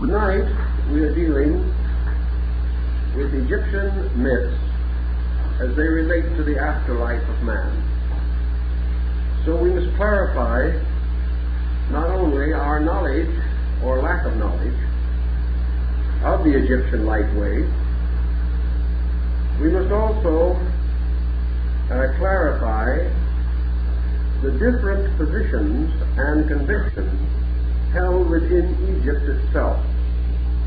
Tonight we are dealing with Egyptian myths as they relate to the afterlife of man. So we must clarify not only our knowledge or lack of knowledge of the Egyptian life way, we must also clarify the different positions and convictions held within Egypt itself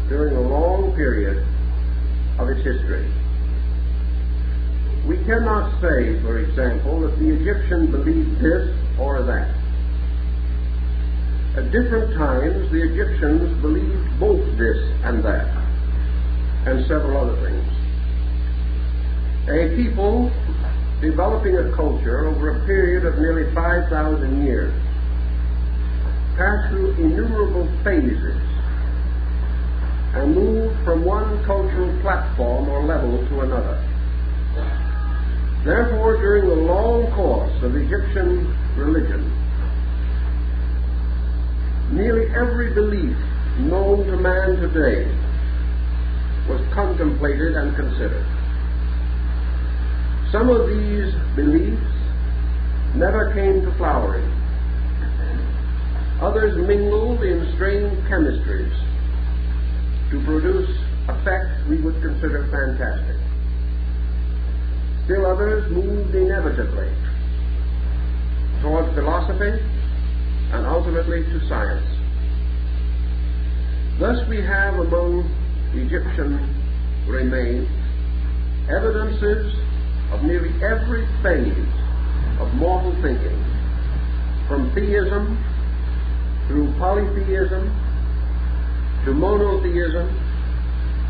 during a long period of its history. We cannot say, for example, that the Egyptian believed this or that. At different times, the Egyptians believed both this and that, and several other things. A people developing a culture over a period of nearly 5,000 years passed through innumerable phases and moved from one cultural platform or level to another. Therefore, during the long course of Egyptian religion, nearly every belief known to man today was contemplated and considered. Some of these beliefs never came to flowering. Others mingled in strange chemistries to produce effects we would consider fantastic. Still others moved inevitably toward philosophy and ultimately to science. Thus we have among Egyptian remains evidences of nearly every phase of mortal thinking, from theism through polytheism to monotheism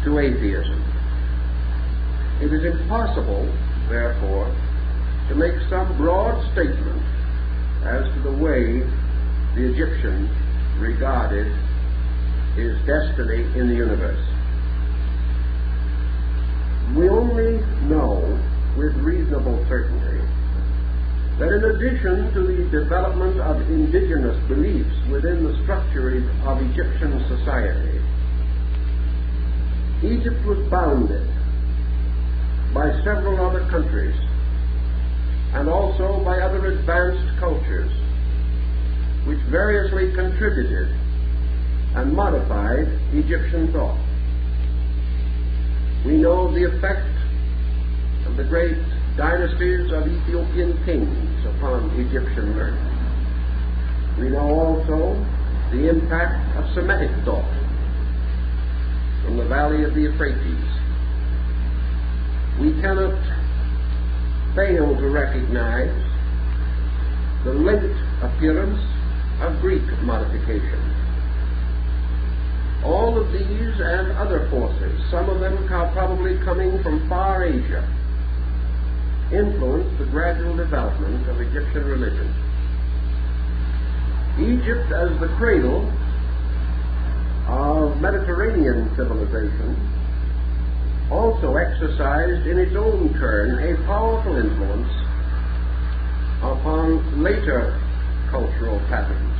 to atheism. It is impossible, therefore, to make some broad statement as to the way the Egyptian regarded his destiny in the universe. We only know with reasonable certainty that in addition to the development of indigenous beliefs within the structure of Egyptian society, Egypt was bounded by several other countries and also by other advanced cultures which variously contributed and modified Egyptian thought. We know of the effect of the great dynasties of Ethiopian kings upon Egyptian learning. We know also the impact of Semitic thought from the valley of the Euphrates. We cannot fail to recognize the late appearance of Greek modification. All of these and other forces, some of them probably coming from far Asia, influenced the gradual development of Egyptian religion. Egypt, as the cradle of Mediterranean civilization, also exercised in its own turn a powerful influence upon later cultural patterns.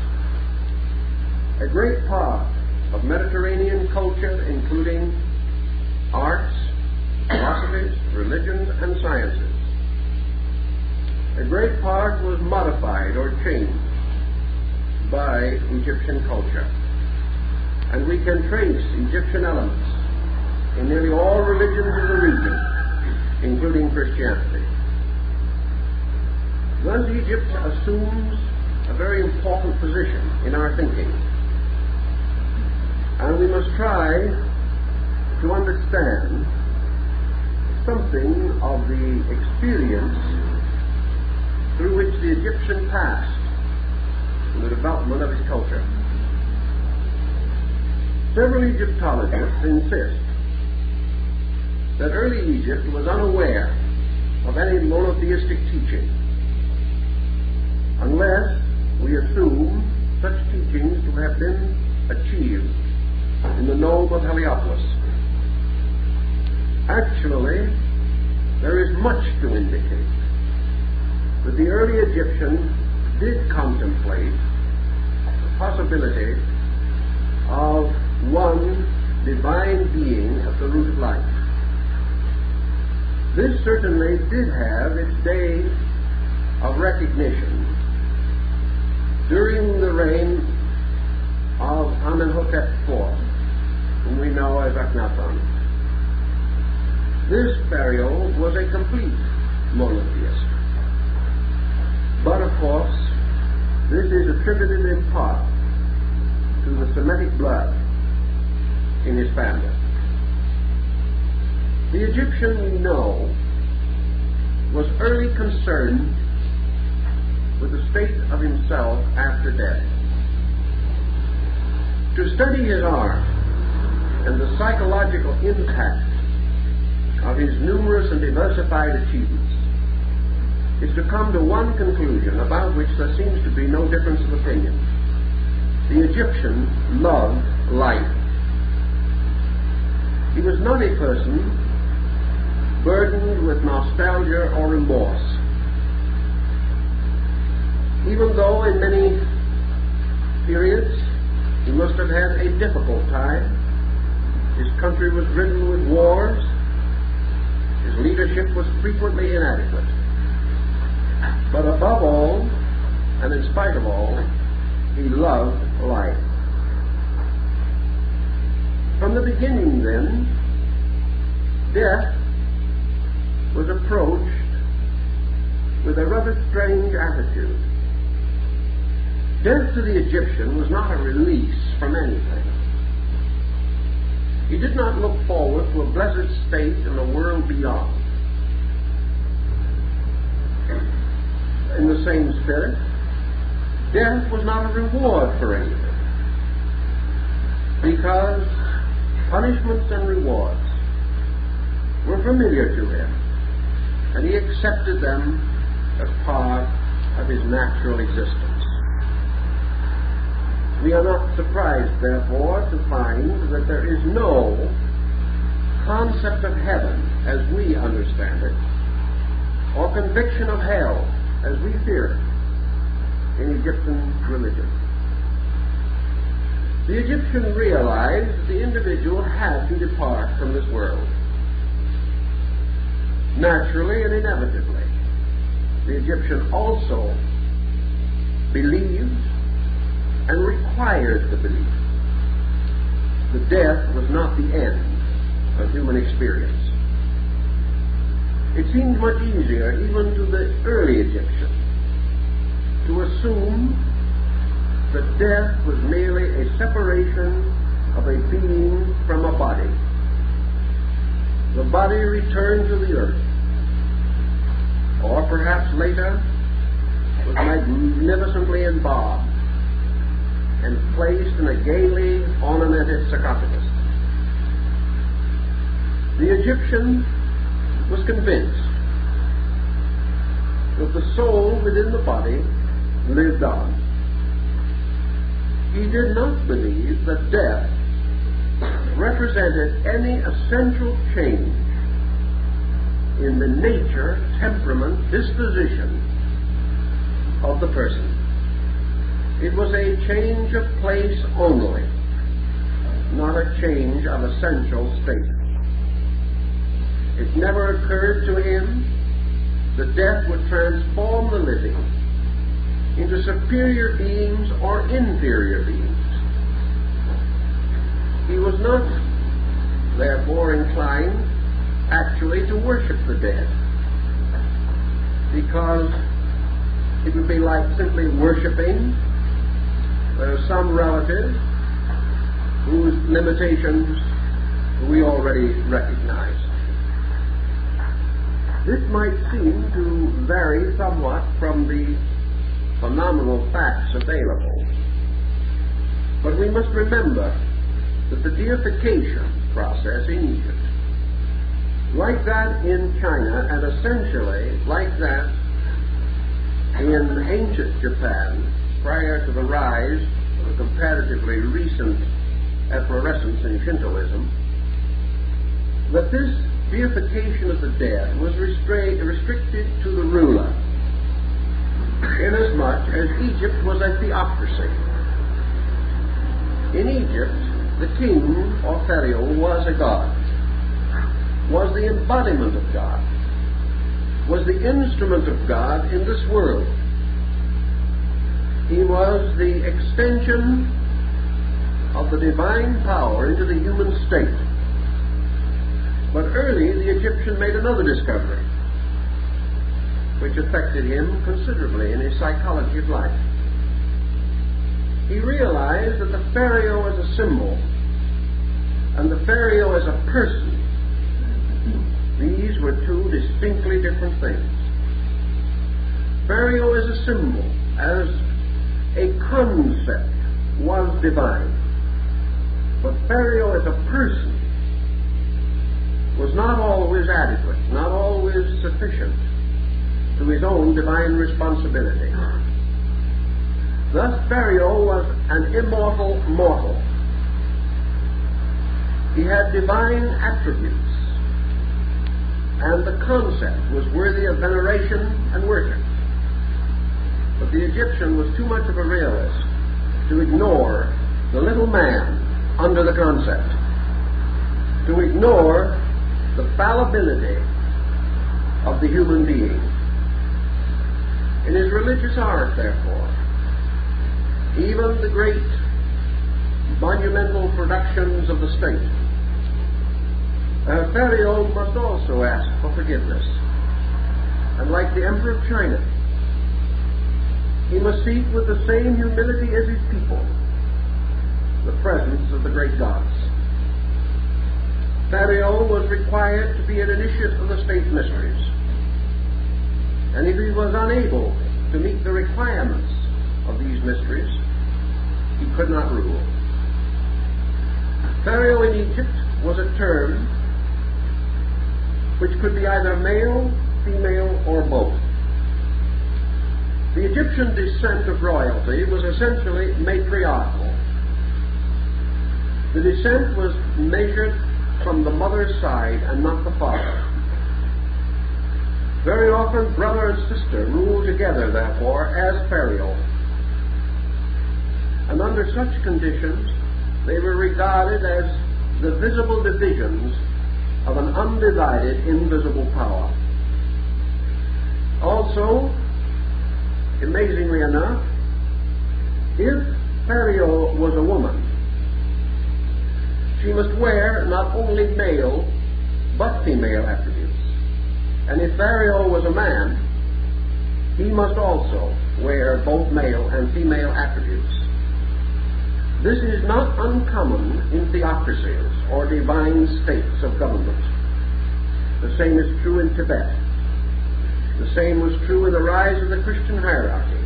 A great part of Mediterranean culture, including arts, philosophies, religions, and sciences, a great part was modified or changed by Egyptian culture. And we can trace Egyptian elements in nearly all religions of the region, including Christianity. Thus Egypt assumes a very important position in our thinking. And we must try to understand something of the experience through which the Egyptian passed in the development of his culture. Several Egyptologists insist that early Egypt was unaware of any monotheistic teaching, unless we assume such teachings to have been achieved in the nome of Heliopolis. Actually, there is much to indicate that the early Egyptians did contemplate the possibility of one divine being at the root of life. This certainly did have its day of recognition during the reign of Amenhotep IV, whom we know as Akhenaten. This pharaoh was a complete monotheist. But of course, this is attributed in part to the Semitic blood in his family. The Egyptian, we know, was early concerned with the state of himself after death. To study his art and the psychological impact of his numerous and diversified achievements is to come to one conclusion about which there seems to be no difference of opinion. The Egyptian loved life. He was not a person burdened with nostalgia or remorse. Even though in many periods he must have had a difficult time, his country was riddled with wars, his leadership was frequently inadequate. But above all, and in spite of all, he loved life. From the beginning, then, death was approached with a rather strange attitude. Death to the Egyptian was not a release from anything. He did not look forward to a blessed state in the world beyond. In the same spirit, death was not a reward for anything, because punishments and rewards were familiar to him, and he accepted them as part of his natural existence. We are not surprised, therefore, to find that there is no concept of heaven as we understand it, or conviction of hell as we fear it in Egyptian religion. The Egyptian realized that the individual had to depart from this world. Naturally and inevitably, the Egyptian also believed and required the belief that death was not the end of human experience. It seemed much easier, even to the early Egyptian, to assume that death was merely a separation of a being from a body. The body returned to the earth, or perhaps later was magnificently embalmed and placed in a gaily ornamented sarcophagus. The Egyptian was convinced that the soul within the body lived on. He did not believe that death represented any essential change in the nature, temperament, disposition of the person. It was a change of place only, not a change of essential state. It never occurred to him that death would transform the living into superior beings or inferior beings. He was not, therefore, inclined actually to worship the dead, because it would be like simply worshiping some relative whose limitations we already recognize. This might seem to vary somewhat from the phenomenal facts available, but we must remember that the deification process in Egypt, like that in China, and essentially like that in ancient Japan prior to the rise of a comparatively recent efflorescence in Shintoism, that this deification of the dead was restricted to the ruler, inasmuch as Egypt was a theocracy. In Egypt, The king, or Pharaoh, was a god, was the embodiment of God, was the instrument of God in this world. He was the extension of the divine power into the human state. But early the Egyptian made another discovery, which affected him considerably in his psychology of life. He realized that the Pharaoh as a symbol and the Pharaoh as a person, these were two distinctly different things. Pharaoh as a symbol, as a concept, was divine. But Pharaoh as a person was not always adequate, not always sufficient to his own divine responsibility. Thus Pharaoh was an immortal mortal. He had divine attributes, and the concept was worthy of veneration and worship. But the Egyptian was too much of a realist to ignore the little man under the concept, to ignore the fallibility of the human being. In his religious art, therefore, even the great monumental productions of the state, Pharaoh must also ask for forgiveness. And like the Emperor of China, he must seek with the same humility as his people the presence of the great gods. Pharaoh was required to be an initiate of the state mysteries. And if he was unable to meet the requirements of these mysteries, he could not rule. Pharaoh in Egypt was a term which could be either male, female, or both. The Egyptian descent of royalty was essentially matriarchal. The descent was measured from the mother's side and not the father. Very often brother and sister ruled together, therefore, as Pharaoh. And under such conditions, they were regarded as the visible divisions of an undivided, invisible power. Also, amazingly enough, if Pharaoh was a woman, she must wear not only male, but female attributes. And if Pharaoh was a man, he must also wear both male and female attributes. This is not uncommon in theocracies or divine states of government. The same is true in Tibet. The same was true in the rise of the Christian hierarchy,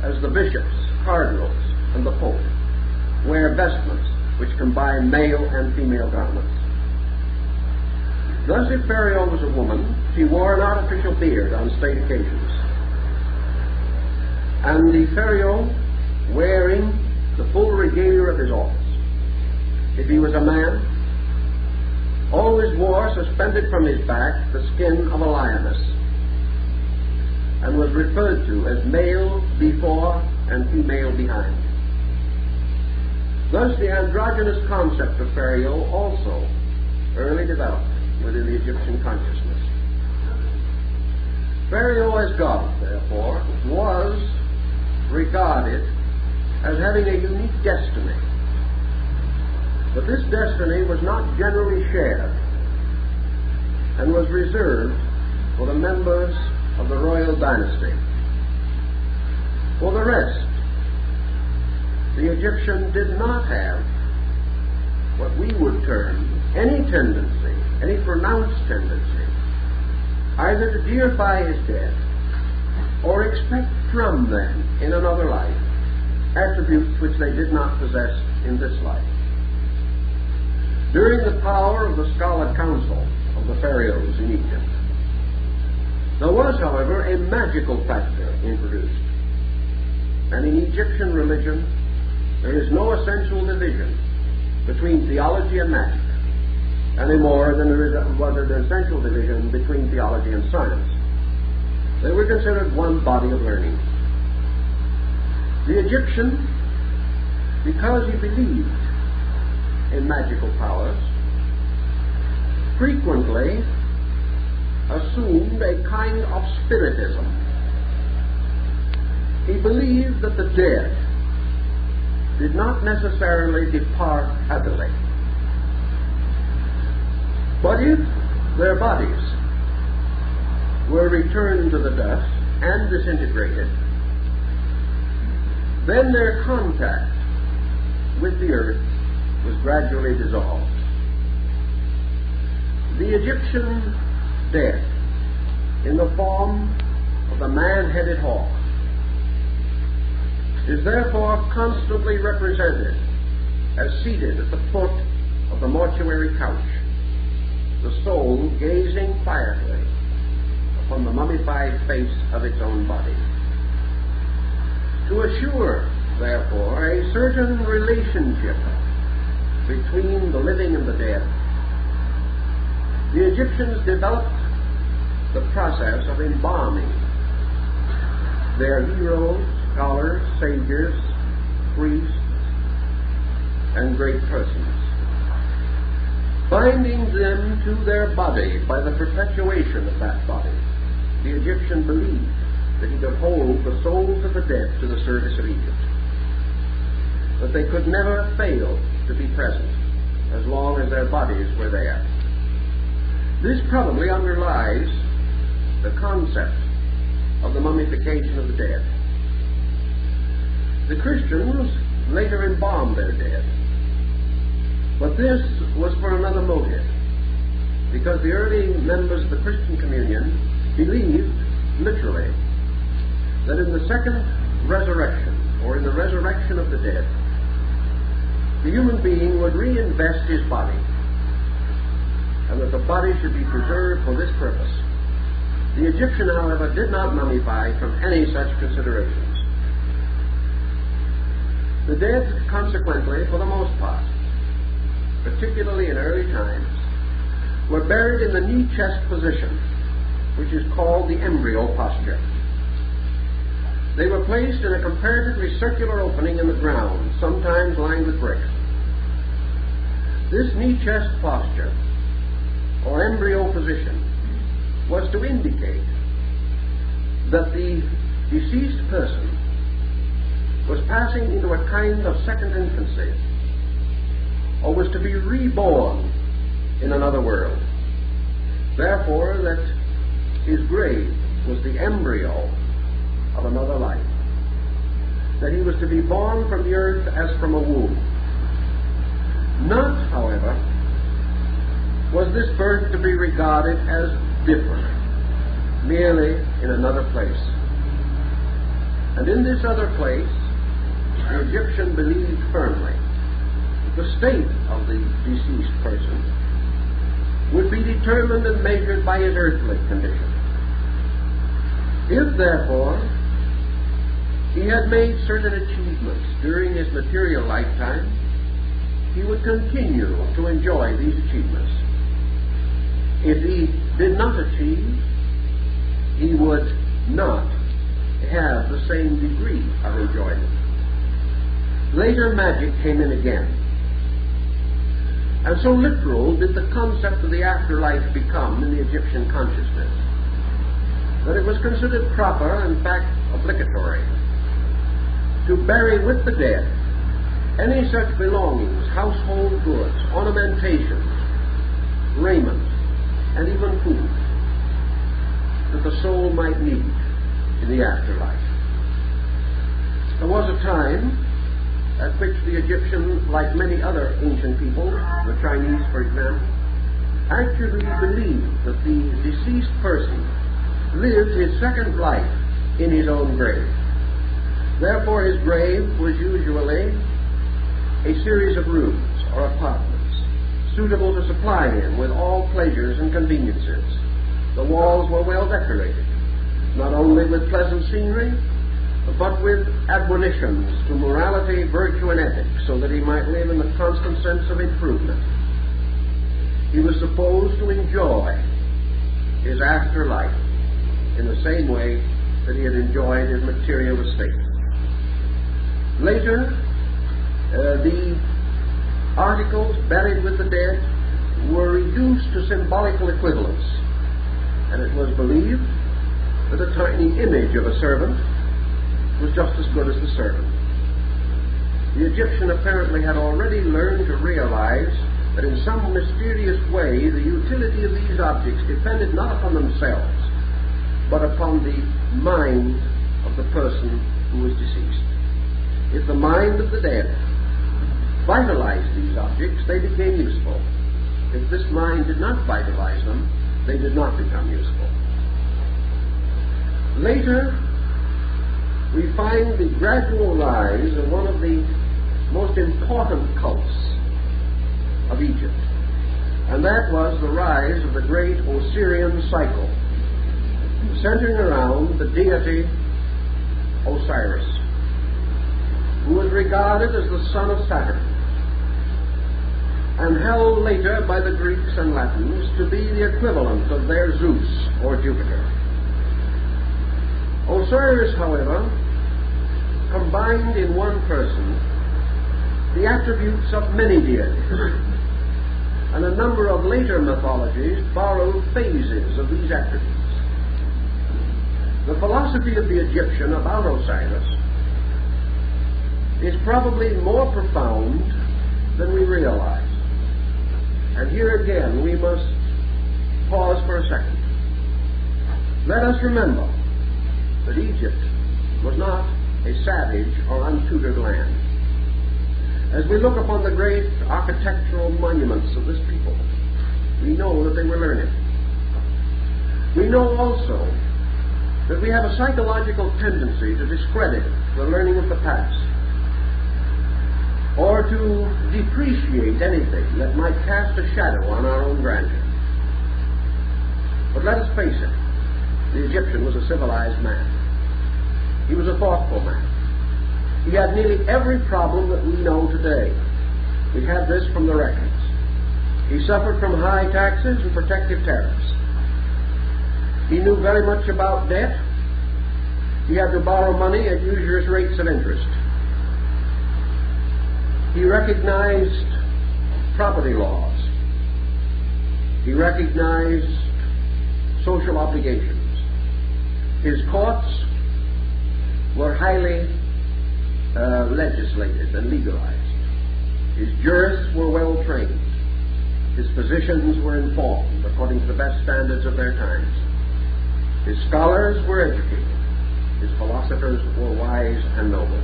as the bishops, cardinals, and the pope wear vestments which combine male and female garments. Thus, if Pharaoh was a woman, she wore an artificial beard on state occasions. And the Pharaoh wearing the full regalia of his office. If he was a man, always wore suspended from his back the skin of a lioness, and was referred to as male before and female behind. Thus the androgynous concept of Pharaoh also early developed within the Egyptian consciousness. Pharaoh as God, therefore, was regarded as having a unique destiny. But this destiny was not generally shared and was reserved for the members of the royal dynasty. For the rest, the Egyptian did not have what we would term any tendency, any pronounced tendency, either to deify his dead or expect from them in another life attributes which they did not possess in this life. During the power of the Scholar Council of the pharaohs in Egypt, there was, however, a magical factor introduced. And in Egyptian religion, there is no essential division between theology and magic, any more than there was an essential division between theology and science. They were considered one body of learning. The Egyptian, because he believed in magical powers, frequently assumed a kind of spiritism. He believed that the dead did not necessarily depart heavily, but if their bodies were returned to the dust and disintegrated, then their contact with the earth was gradually dissolved. The Egyptian dead, in the form of the man-headed hawk, is therefore constantly represented as seated at the foot of the mortuary couch, the soul gazing quietly upon the mummified face of its own body. To assure, therefore, a certain relationship between the living and the dead, the Egyptians developed the process of embalming their heroes, scholars, sages, priests, and great persons, binding them to their body by the perpetuation of that body. The Egyptian believed that he could hold the souls of the dead to the service of Egypt, that they could never fail to be present as long as their bodies were there. This probably underlies the concept of the mummification of the dead. The Christians later embalmed their dead, but this was for another motive, because the early members of the Christian communion believed, literally, that in the second resurrection, or in the resurrection of the dead, the human being would reinvest his body, and that the body should be preserved for this purpose. The Egyptian, however, did not mummify from any such considerations. The dead, consequently, for the most part, particularly in early times, were buried in the knee-chest position, which is called the embryo posture. They were placed in a comparatively circular opening in the ground, sometimes lined with bricks. This knee-chest posture, or embryo position, was to indicate that the deceased person was passing into a kind of second infancy, or was to be reborn in another world. Therefore, that his grave was the embryo of another life, that he was to be born from the earth as from a womb. Not, however, was this birth to be regarded as different, merely in another place. And in this other place, the Egyptian believed firmly that the state of the deceased person would be determined and measured by his earthly condition. If, therefore, he had made certain achievements during his material lifetime, he would continue to enjoy these achievements. If he did not achieve, he would not have the same degree of enjoyment. Later, magic came in again. And so literal did the concept of the afterlife become in the Egyptian consciousness, that it was considered proper, in fact obligatory, to bury with the dead any such belongings, household goods, ornamentations, raiment, and even food that the soul might need in the afterlife. There was a time at which the Egyptians, like many other ancient people, the Chinese for example, actually believed that the deceased person lived his second life in his own grave. Therefore, his grave was usually a series of rooms or apartments, suitable to supply him with all pleasures and conveniences. The walls were well decorated, not only with pleasant scenery, but with admonitions to morality, virtue, and ethics, so that he might live in the constant sense of improvement. He was supposed to enjoy his afterlife in the same way that he had enjoyed his material estate. Later, the articles buried with the dead were reduced to symbolical equivalents, and it was believed that a tiny image of a servant was just as good as the servant. The Egyptian apparently had already learned to realize that in some mysterious way the utility of these objects depended not upon themselves, but upon the mind of the person who was deceased. If the mind of the dead vitalized these objects, they became useful. If this mind did not vitalize them, they did not become useful. Later, we find the gradual rise of one of the most important cults of Egypt, and that was the rise of the great Osirian cycle, centering around the deity Osiris, who was regarded as the son of Saturn, and held later by the Greeks and Latins to be the equivalent of their Zeus or Jupiter. Osiris, however, combined in one person the attributes of many deities, and a number of later mythologies borrowed phases of these attributes. The philosophy of the Egyptian about Osiris is probably more profound than we realize. And here again we must pause for a second. Let us remember that Egypt was not a savage or untutored land. As we look upon the great architectural monuments of this people, we know that they were learned. We know also that we have a psychological tendency to discredit the learning of the past, or to depreciate anything that might cast a shadow on our own grandeur. But let us face it, the Egyptian was a civilized man. He was a thoughtful man. He had nearly every problem that we know today. We have this from the records. He suffered from high taxes and protective tariffs. He knew very much about debt. He had to borrow money at usurious rates of interest. He recognized property laws. He recognized social obligations. His courts were highly legislated and legalized. His jurists were well trained. His physicians were informed according to the best standards of their times. His scholars were educated. His philosophers were wise and noble.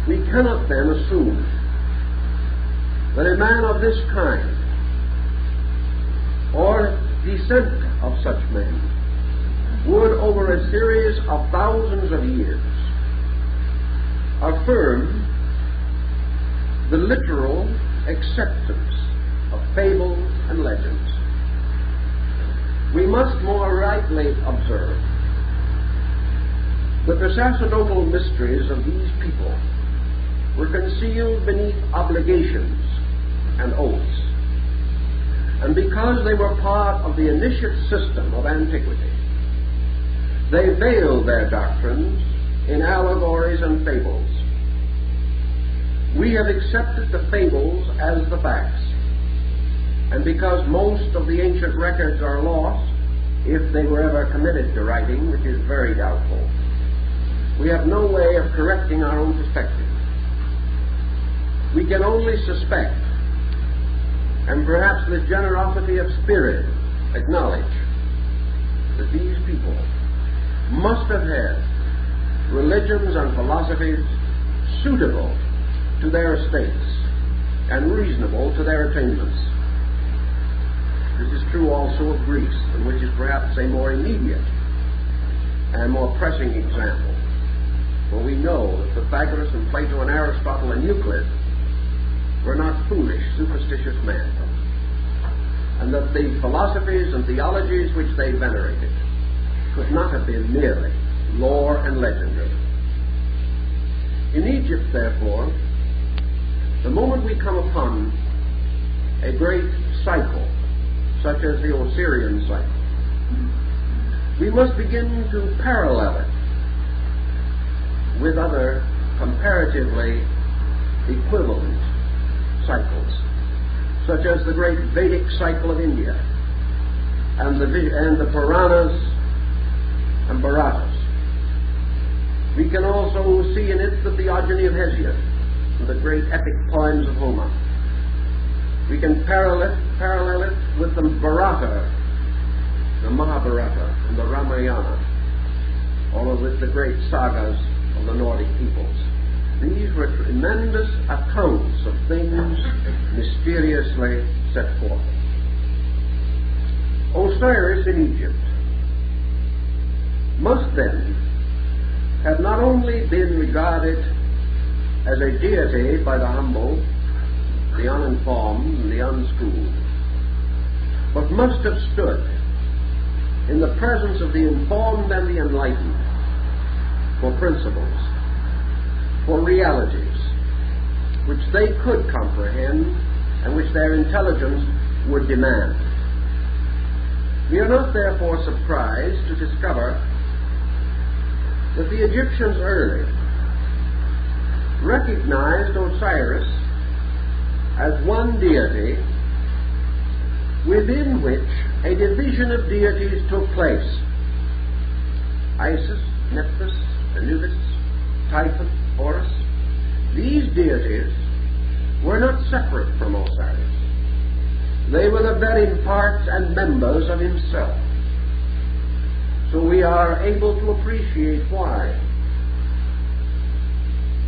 We cannot then assume that a man of this kind, or descent of such men, would over a series of thousands of years affirm the literal acceptance of fables and legends. We must more rightly observe that the sacerdotal mysteries of these people were concealed beneath obligations and oaths, and because they were part of the initiate system of antiquity, they veiled their doctrines in allegories and fables. We have accepted the fables as the facts, and because most of the ancient records are lost, if they were ever committed to writing, which is very doubtful, we have no way of correcting our own perspective. We can only suspect, and perhaps with generosity of spirit acknowledge, that these people must have had religions and philosophies suitable to their estates and reasonable to their attainments. This is true also of Greece, and which is perhaps a more immediate and more pressing example. For we know that Pythagoras and Plato and Aristotle and Euclid were not foolish, superstitious men, and that the philosophies and theologies which they venerated could not have been merely lore and legendary. In Egypt, therefore, the moment we come upon a great cycle, such as the Osirian cycle, we must begin to parallel it with other comparatively equivalent cycles, such as the great Vedic cycle of India, and the Puranas and Bharatas. We can also see in it the theogony of Hesiod and the great epic poems of Homer. We can parallel it with the Bharata, the Mahabharata, and the Ramayana, all of it the great sagas of the Nordic peoples. These were tremendous accounts of things mysteriously set forth. Osiris in Egypt must then have not only been regarded as a deity by the humble, the uninformed, and the unschooled, but must have stood in the presence of the informed and the enlightened for principles, for realities, which they could comprehend and which their intelligence would demand. We are not therefore surprised to discover that the Egyptians early recognized Osiris as one deity within which a division of deities took place. Isis, Nephthys, Anubis, Typhon, Horus. These deities were not separate from Osiris. They were the very parts and members of himself. So we are able to appreciate why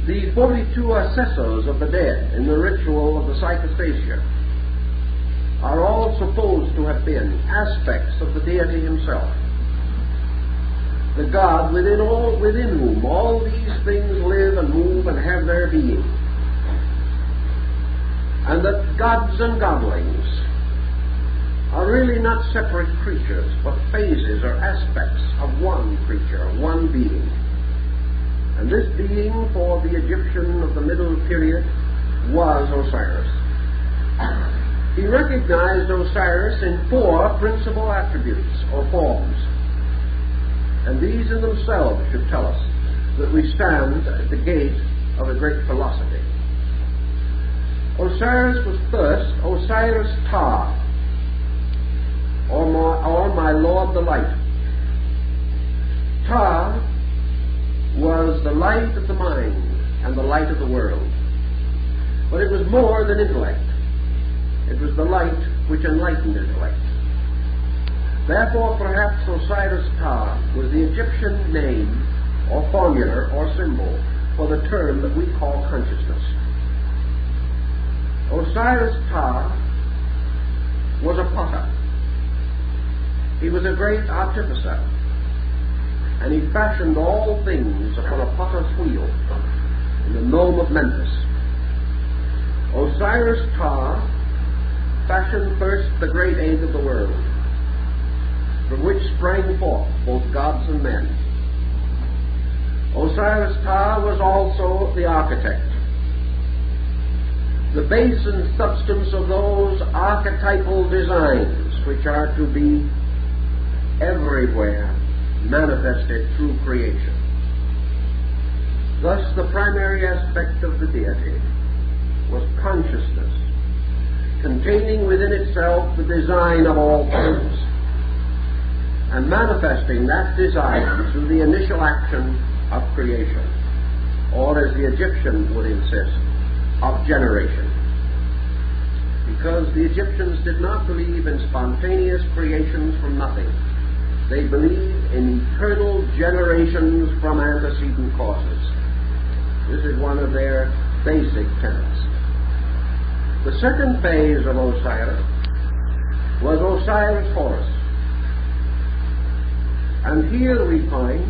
the 42 assessors of the dead in the ritual of the psychostasia are all supposed to have been aspects of the deity himself, the God within whom all these things live and move and have their being, and that gods and godlings are really not separate creatures, but phases or aspects of one creature, one being. And this being for the Egyptian of the Middle Period was Osiris. He recognized Osiris in 4 principal attributes or forms, and these in themselves should tell us that we stand at the gate of a great philosophy. Osiris was first Osiris Ptah, or my Lord the Light. Ptah was the light of the mind and the light of the world. But it was more than intellect. It was the light which enlightened intellect. Therefore, perhaps Osiris Ptah was the Egyptian name or formula or symbol for the term that we call consciousness. Osiris Ptah was a potter. He was a great artificer, and he fashioned all things upon a potter's wheel in the nome of Memphis. Osiris Ptah fashioned first the great egg of the world, from which sprang forth both gods and men. Osiris Ptah was also the architect, the base and substance of those archetypal designs which are to be everywhere manifested through creation. Thus, the primary aspect of the deity was consciousness, containing within itself the design of all things, and manifesting that design through the initial action of creation, or as the Egyptian would insist, of generation. Because the Egyptians did not believe in spontaneous creations from nothing. They believed in eternal generations from antecedent causes. This is one of their basic tenets. The second phase of Osiris was Osiris Horus. And here we find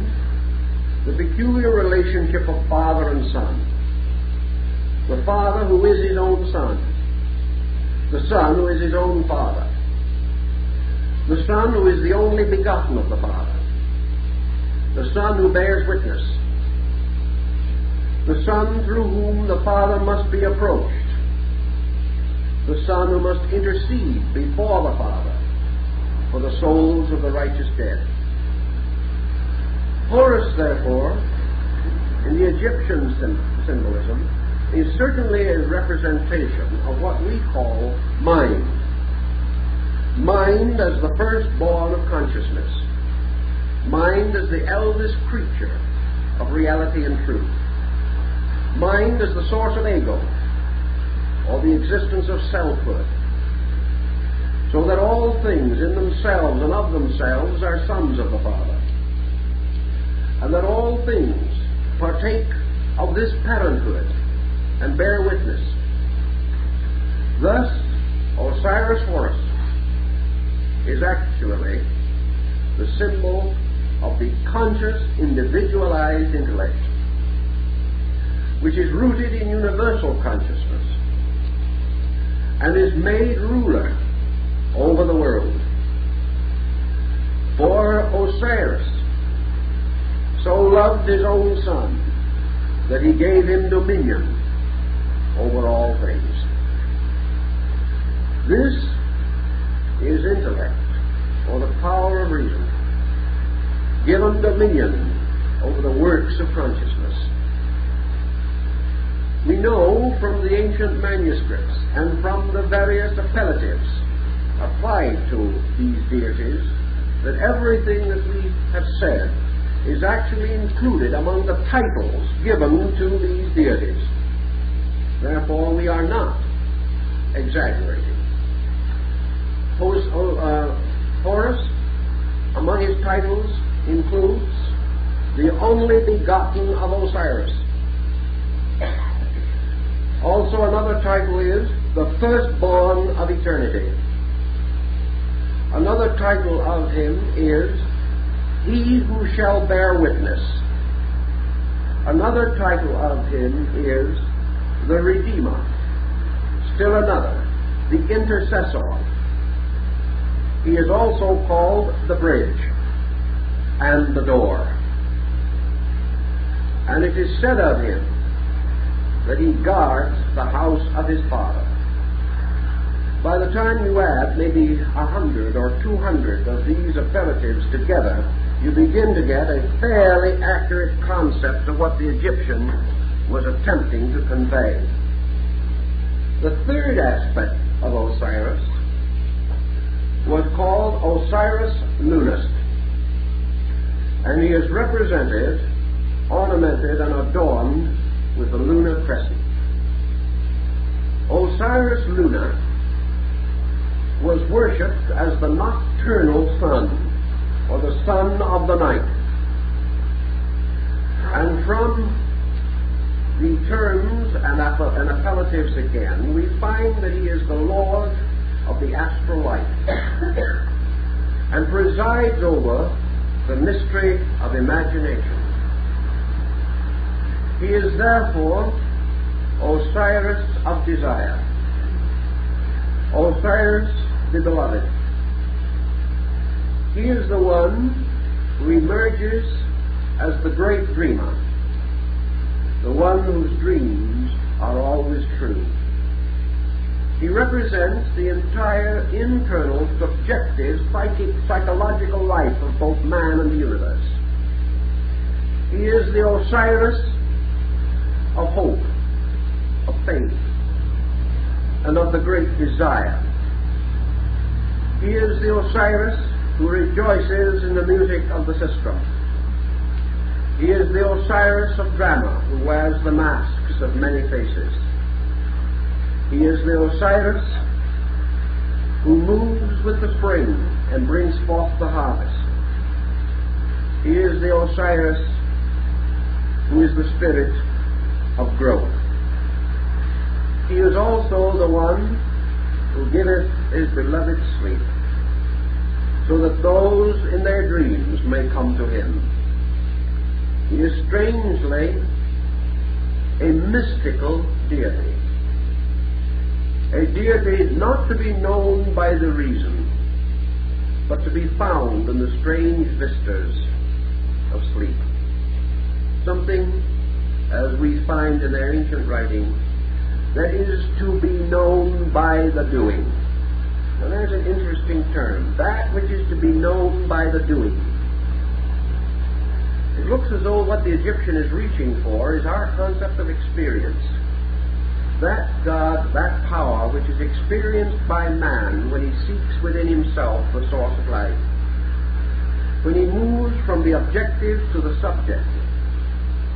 the peculiar relationship of father and son. The father who is his own son. The son who is his own father. The Son who is the only begotten of the Father. The Son who bears witness. The Son through whom the Father must be approached. The Son who must intercede before the Father for the souls of the righteous dead. Horus, therefore, in the Egyptian symbolism, is certainly a representation of what we call mind. Mind as the firstborn of consciousness. Mind as the eldest creature of reality and truth. Mind as the source of ego, or the existence of selfhood. So that all things in themselves and of themselves are sons of the Father. And that all things partake of this parenthood and bear witness. Thus, Osiris Horus is actually the symbol of the conscious, individualized intellect, which is rooted in universal consciousness and is made ruler over the world. For Osiris so loved his own son that he gave him dominion over all things. This is intellect, or the power of reason, given dominion over the works of consciousness. We know from the ancient manuscripts and from the various appellatives applied to these deities that everything that we have said is actually included among the titles given to these deities. Therefore, we are not exaggerating. Horus, among his titles, includes the only begotten of Osiris. Also, another title is the firstborn of eternity. Another title of him is he who shall bear witness. Another title of him is the Redeemer. Still another, the Intercessor. He is also called the Bridge and the Door. And it is said of him that he guards the house of his Father. By the time you add maybe 100 or 200 of these appellatives together, you begin to get a fairly accurate concept of what the Egyptian was attempting to convey. The third aspect of Osiris was called Osiris Lunus, and he is represented, ornamented, and adorned with the lunar crescent. Osiris Luna was worshipped as the nocturnal sun, or the son of the night. And from the terms and appellatives again, we find that he is the Lord of the astral light and presides over the mystery of imagination. He is therefore Osiris of desire, Osiris the beloved. He is the one who emerges as the great dreamer, the one whose dreams are always true. He represents the entire internal, subjective, psychological life of both man and the universe. He is the Osiris of hope, of faith, and of the great desire. He is the Osiris who rejoices in the music of the sistrum. He is the Osiris of drama, who wears the masks of many faces. He is the Osiris who moves with the spring and brings forth the harvest. He is the Osiris who is the spirit of growth. He is also the one who giveth his beloved sleep, so that those in their dreams may come to him. He is strangely a mystical deity. A deity not to be known by the reason, but to be found in the strange vistas of sleep. Something, as we find in their ancient writing, that is to be known by the doing. Now there's an interesting term, that which is to be known by the doing. It looks as though what the Egyptian is reaching for is our concept of experience. that God, that power which is experienced by man when he seeks within himself the source of life, when he moves from the objective to the subjective,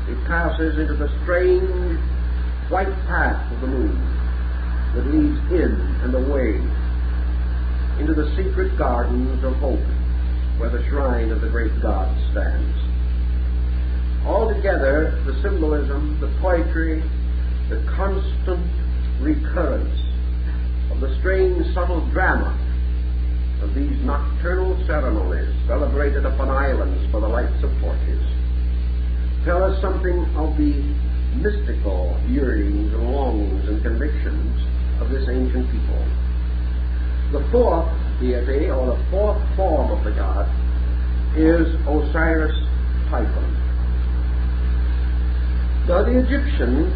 he passes into the strange white path of the moon that leads in and away into the secret gardens of hope where the shrine of the great God stands. Altogether, the symbolism, the poetry, the constant recurrence of the strange, subtle drama of these nocturnal ceremonies celebrated upon islands by the lights of torches tell us something of the mystical yearnings and longings and convictions of this ancient people. The fourth deity, or the fourth form of the god, is Osiris Typhon. Now, the Egyptians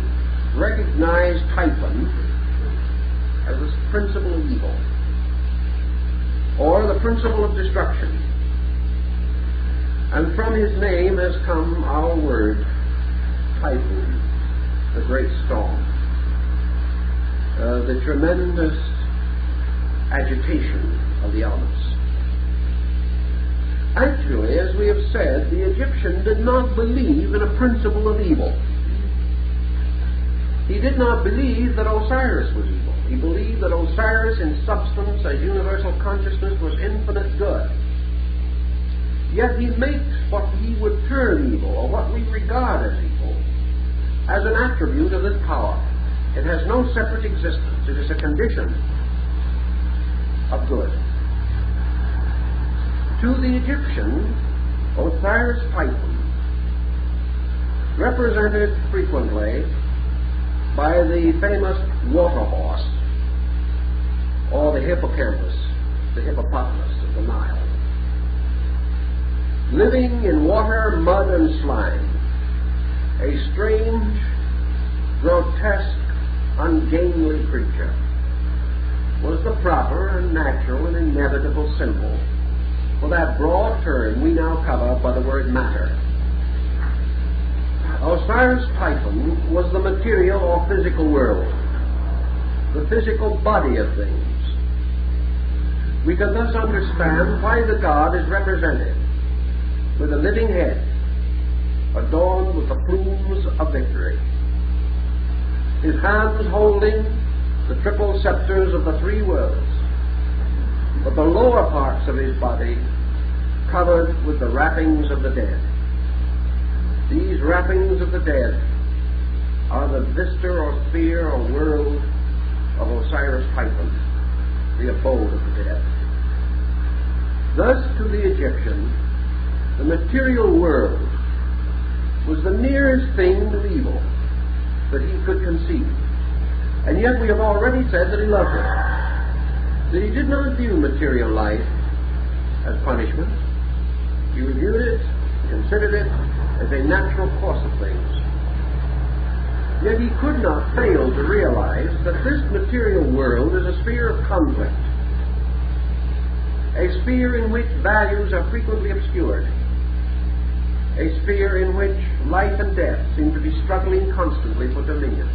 recognized Typhon as the principle of evil, or the principle of destruction. And from his name has come our word, typhoon, the great storm, the tremendous agitation of the elements. Actually, as we have said, the Egyptian did not believe in a principle of evil. He did not believe that Osiris was evil. He believed that Osiris in substance as universal consciousness was infinite good. Yet he makes what he would term evil, or what we regard as evil, as an attribute of this power. It has no separate existence. It is a condition of good. To the Egyptian, Osiris Typhon, represented frequently by the famous water horse, or the hippocampus, the hippopotamus of the Nile, living in water, mud, and slime, a strange, grotesque, ungainly creature, was the proper and natural and inevitable symbol for that broad term we now cover by the word matter. Osiris Typhon was the material or physical world, the physical body of things. We can thus understand why the god is represented with a living head adorned with the plumes of victory, his hands holding the triple scepters of the three worlds, but the lower parts of his body covered with the wrappings of the dead. These wrappings of the dead are the vista or sphere or world of Osiris Typhon, the abode of the dead. Thus, to the Egyptian, the material world was the nearest thing to evil that he could conceive. And yet we have already said that he loved it, that he did not view material life as punishment. He reviewed it, considered it as a natural course of things. Yet he could not fail to realize that this material world is a sphere of conflict, a sphere in which values are frequently obscured, a sphere in which life and death seem to be struggling constantly for dominion.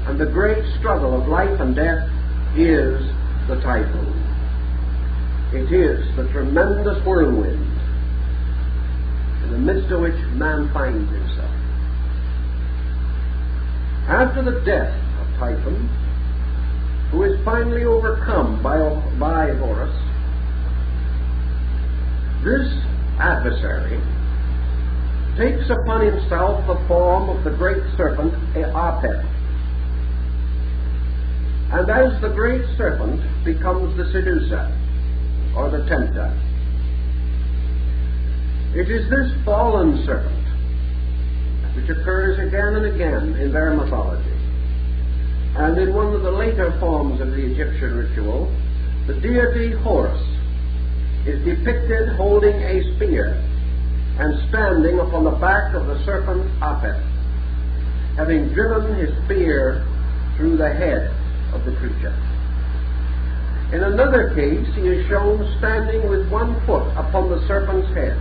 And the great struggle of life and death is the typhoon. It is the tremendous whirlwind in the midst of which man finds himself. After the death of Typhon, who is finally overcome by Horus, this adversary takes upon himself the form of the great serpent Apep. And as the great serpent becomes the seducer, or the tempter, it is this fallen serpent which occurs again and again in their mythology. And in one of the later forms of the Egyptian ritual, the deity Horus is depicted holding a spear and standing upon the back of the serpent Apep, having driven his spear through the head of the creature. In another case, he is shown standing with one foot upon the serpent's head.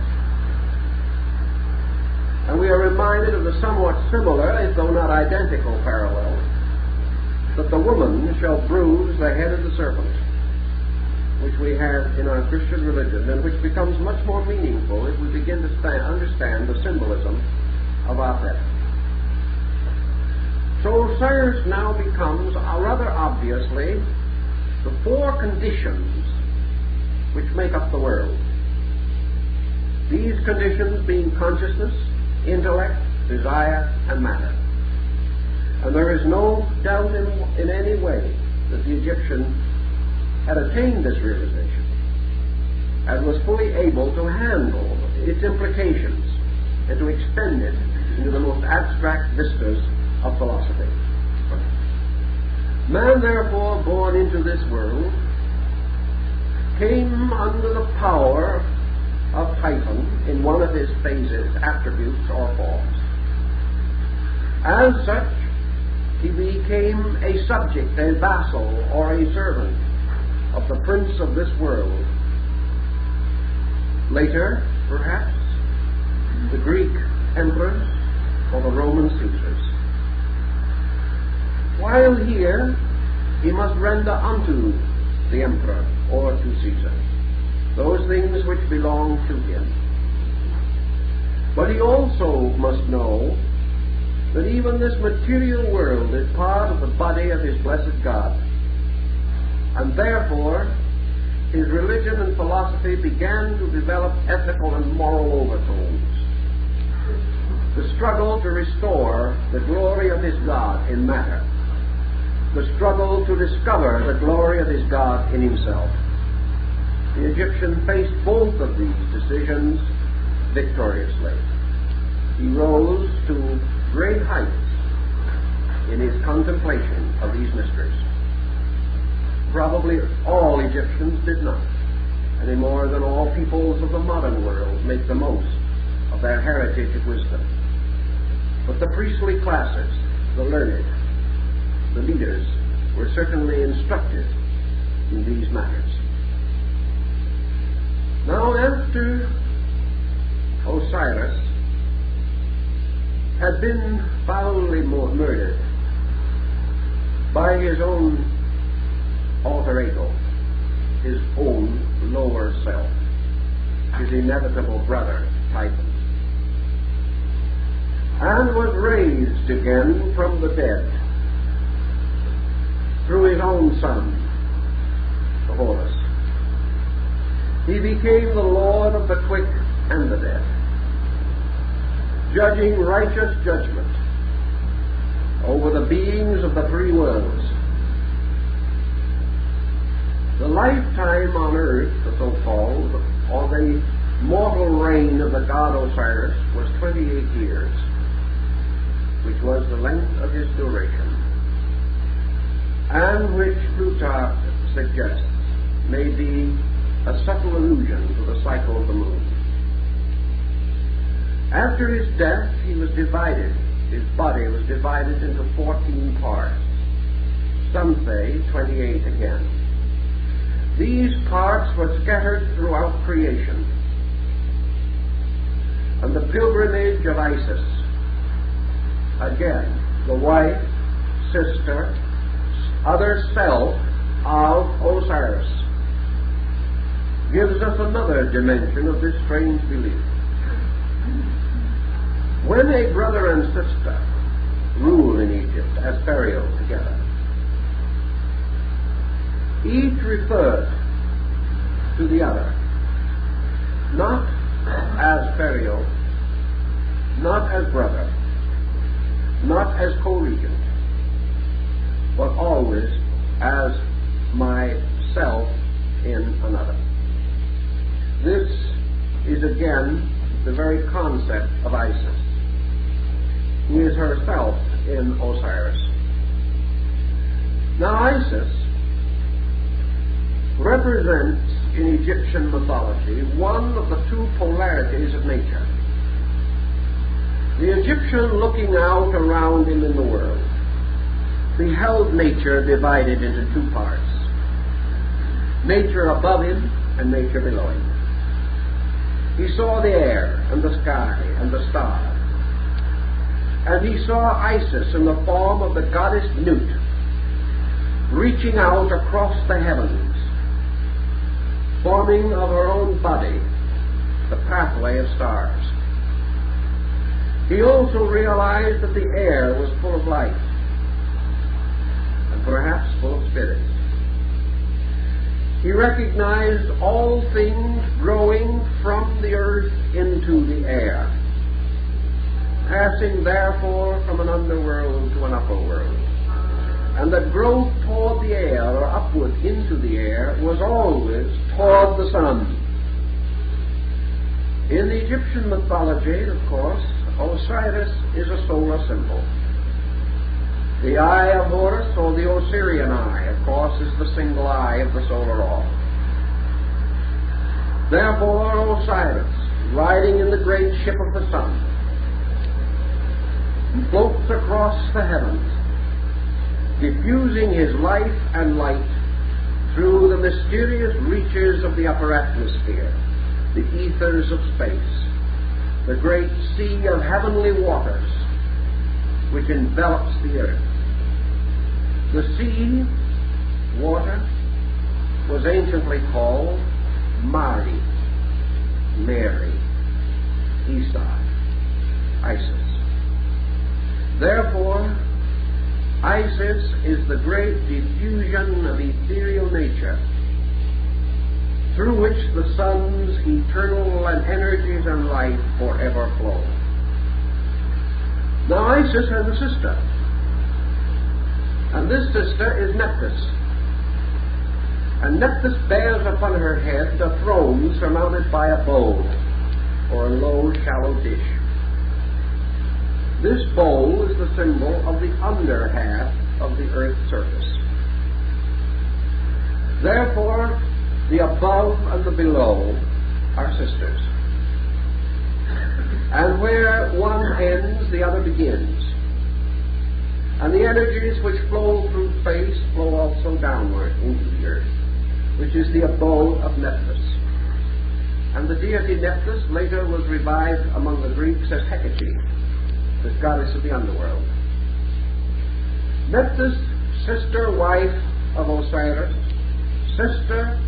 And we are reminded of the somewhat similar, if though not identical, parallel that the woman shall bruise the head of the serpent, which we have in our Christian religion, and which becomes much more meaningful if we begin to understand the symbolism of Afterlife. So Osiris now becomes, rather obviously, the four conditions which make up the world. These conditions being consciousness, intellect, desire, and matter. And there is no doubt in any way that the Egyptian had attained this realization and was fully able to handle its implications and to extend it into the most abstract vistas of philosophy. Man, therefore, born into this world, came under the power of Typhon in one of his phases, attributes, or forms. As such, he became a subject, a vassal, or a servant of the prince of this world. Later, perhaps, the Greek emperors or the Roman Caesars. While here, he must render unto the emperor or to Caesar those things which belong to him. But he also must know that even this material world is part of the body of his blessed God, and therefore his religion and philosophy began to develop ethical and moral overtones. The struggle to restore the glory of his God in matter. The struggle to discover the glory of his God in himself. The Egyptian faced both of these decisions victoriously. He rose to great heights in his contemplation of these mysteries. Probably all Egyptians did not, any more than all peoples of the modern world make the most of their heritage of wisdom. But the priestly classes, the learned, the leaders, were certainly instructed in these matters. Now, after Osiris had been foully murdered by his own alter ego, his own lower self, his inevitable brother, Typhon, and was raised again from the dead through his own son, the Horus. He became the Lord of the quick and the dead, judging righteous judgment over the beings of the three worlds. The lifetime on earth, the so-called, or the mortal reign of the god Osiris, was 28 years, which was the length of his duration, and which Plutarch suggests may be a subtle allusion to the cycle of the moon. After his death, he was divided. His body was divided into 14 parts. Some say 28 again. These parts were scattered throughout creation. And the pilgrimage of Isis, again, the wife, sister, other self of Osiris, gives us another dimension of this strange belief. When a brother and sister rule in Egypt as Pharaoh together, each refers to the other, not as Pharaoh, not as brother, not as co-regent, but always as myself in another. This is again the very concept of Isis, who is herself in Osiris. Now Isis represents in Egyptian mythology one of the two polarities of nature. The Egyptian, looking out around him in the world, beheld nature divided into two parts: nature above him and nature below him. He saw the air and the sky and the stars, and he saw Isis in the form of the goddess Nut, reaching out across the heavens, forming of her own body the pathway of stars. He also realized that the air was full of life, and perhaps full of spirits. He recognized all things growing from the earth into the air, passing therefore from an underworld to an upper world. And that growth toward the air, or upward into the air, was always toward the sun. In the Egyptian mythology, of course, Osiris is a solar symbol. The eye of Horus, or the Osirian eye, of course, is the single eye of the solar orb. Therefore, Osiris, riding in the great ship of the sun, floats across the heavens, diffusing his life and light through the mysterious reaches of the upper atmosphere, the ethers of space, the great sea of heavenly waters which envelops the earth. The sea, water, was anciently called Mari, Mary, Esau, Isis. Therefore, Isis is the great diffusion of ethereal nature through which the sun's eternal and energies and life forever flow. Now Isis has a sister, and this sister is Nephthys. And Nephthys bears upon her head a throne surmounted by a bowl, or a low, shallow dish. This bowl is the symbol of the under half of the earth's surface. Therefore, the above and the below are sisters. And where one ends, the other begins. And the energies which flow through space flow also downward into the earth, which is the abode of Nephthys. And the deity Nephthys later was revived among the Greeks as Hecate, the goddess of the underworld. Nephthys, sister, wife of Osiris, sister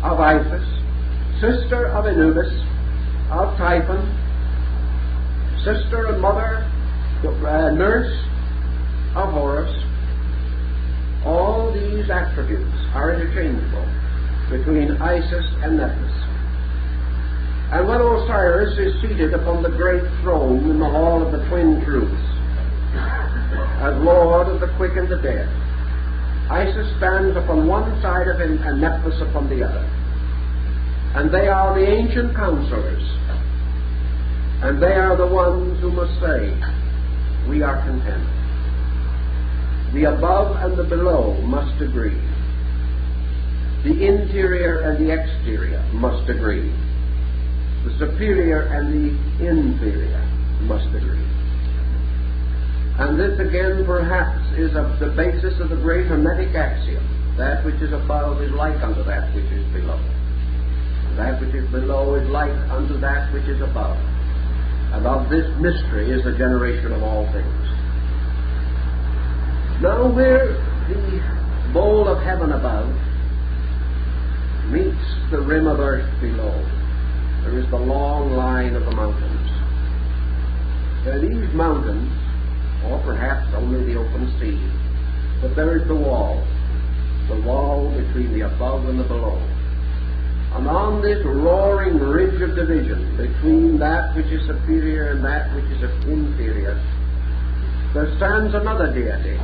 of Isis, sister of Anubis, of Typhon, sister and mother, nurse of Horus. All these attributes are interchangeable between Isis and Nephthys. And when Osiris is seated upon the great throne in the hall of the twin truths, as Lord of the quick and the dead, Isis stands upon one side of him and Nephthys upon the other. And they are the ancient counselors, and they are the ones who must say, we are content. The above and the below must agree. The interior and the exterior must agree. The superior and the inferior must agree. And this again perhaps is of the basis of the great Hermetic axiom, that which is above is like unto that which is below. That which is below is like unto that which is above. And of this mystery is the generation of all things. Now where the bowl of heaven above meets the rim of earth below, there is the long line of the mountains. Now these mountains, or perhaps only the open sea, but there is the wall between the above and the below. And on this roaring ridge of division between that which is superior and that which is inferior, there stands another deity,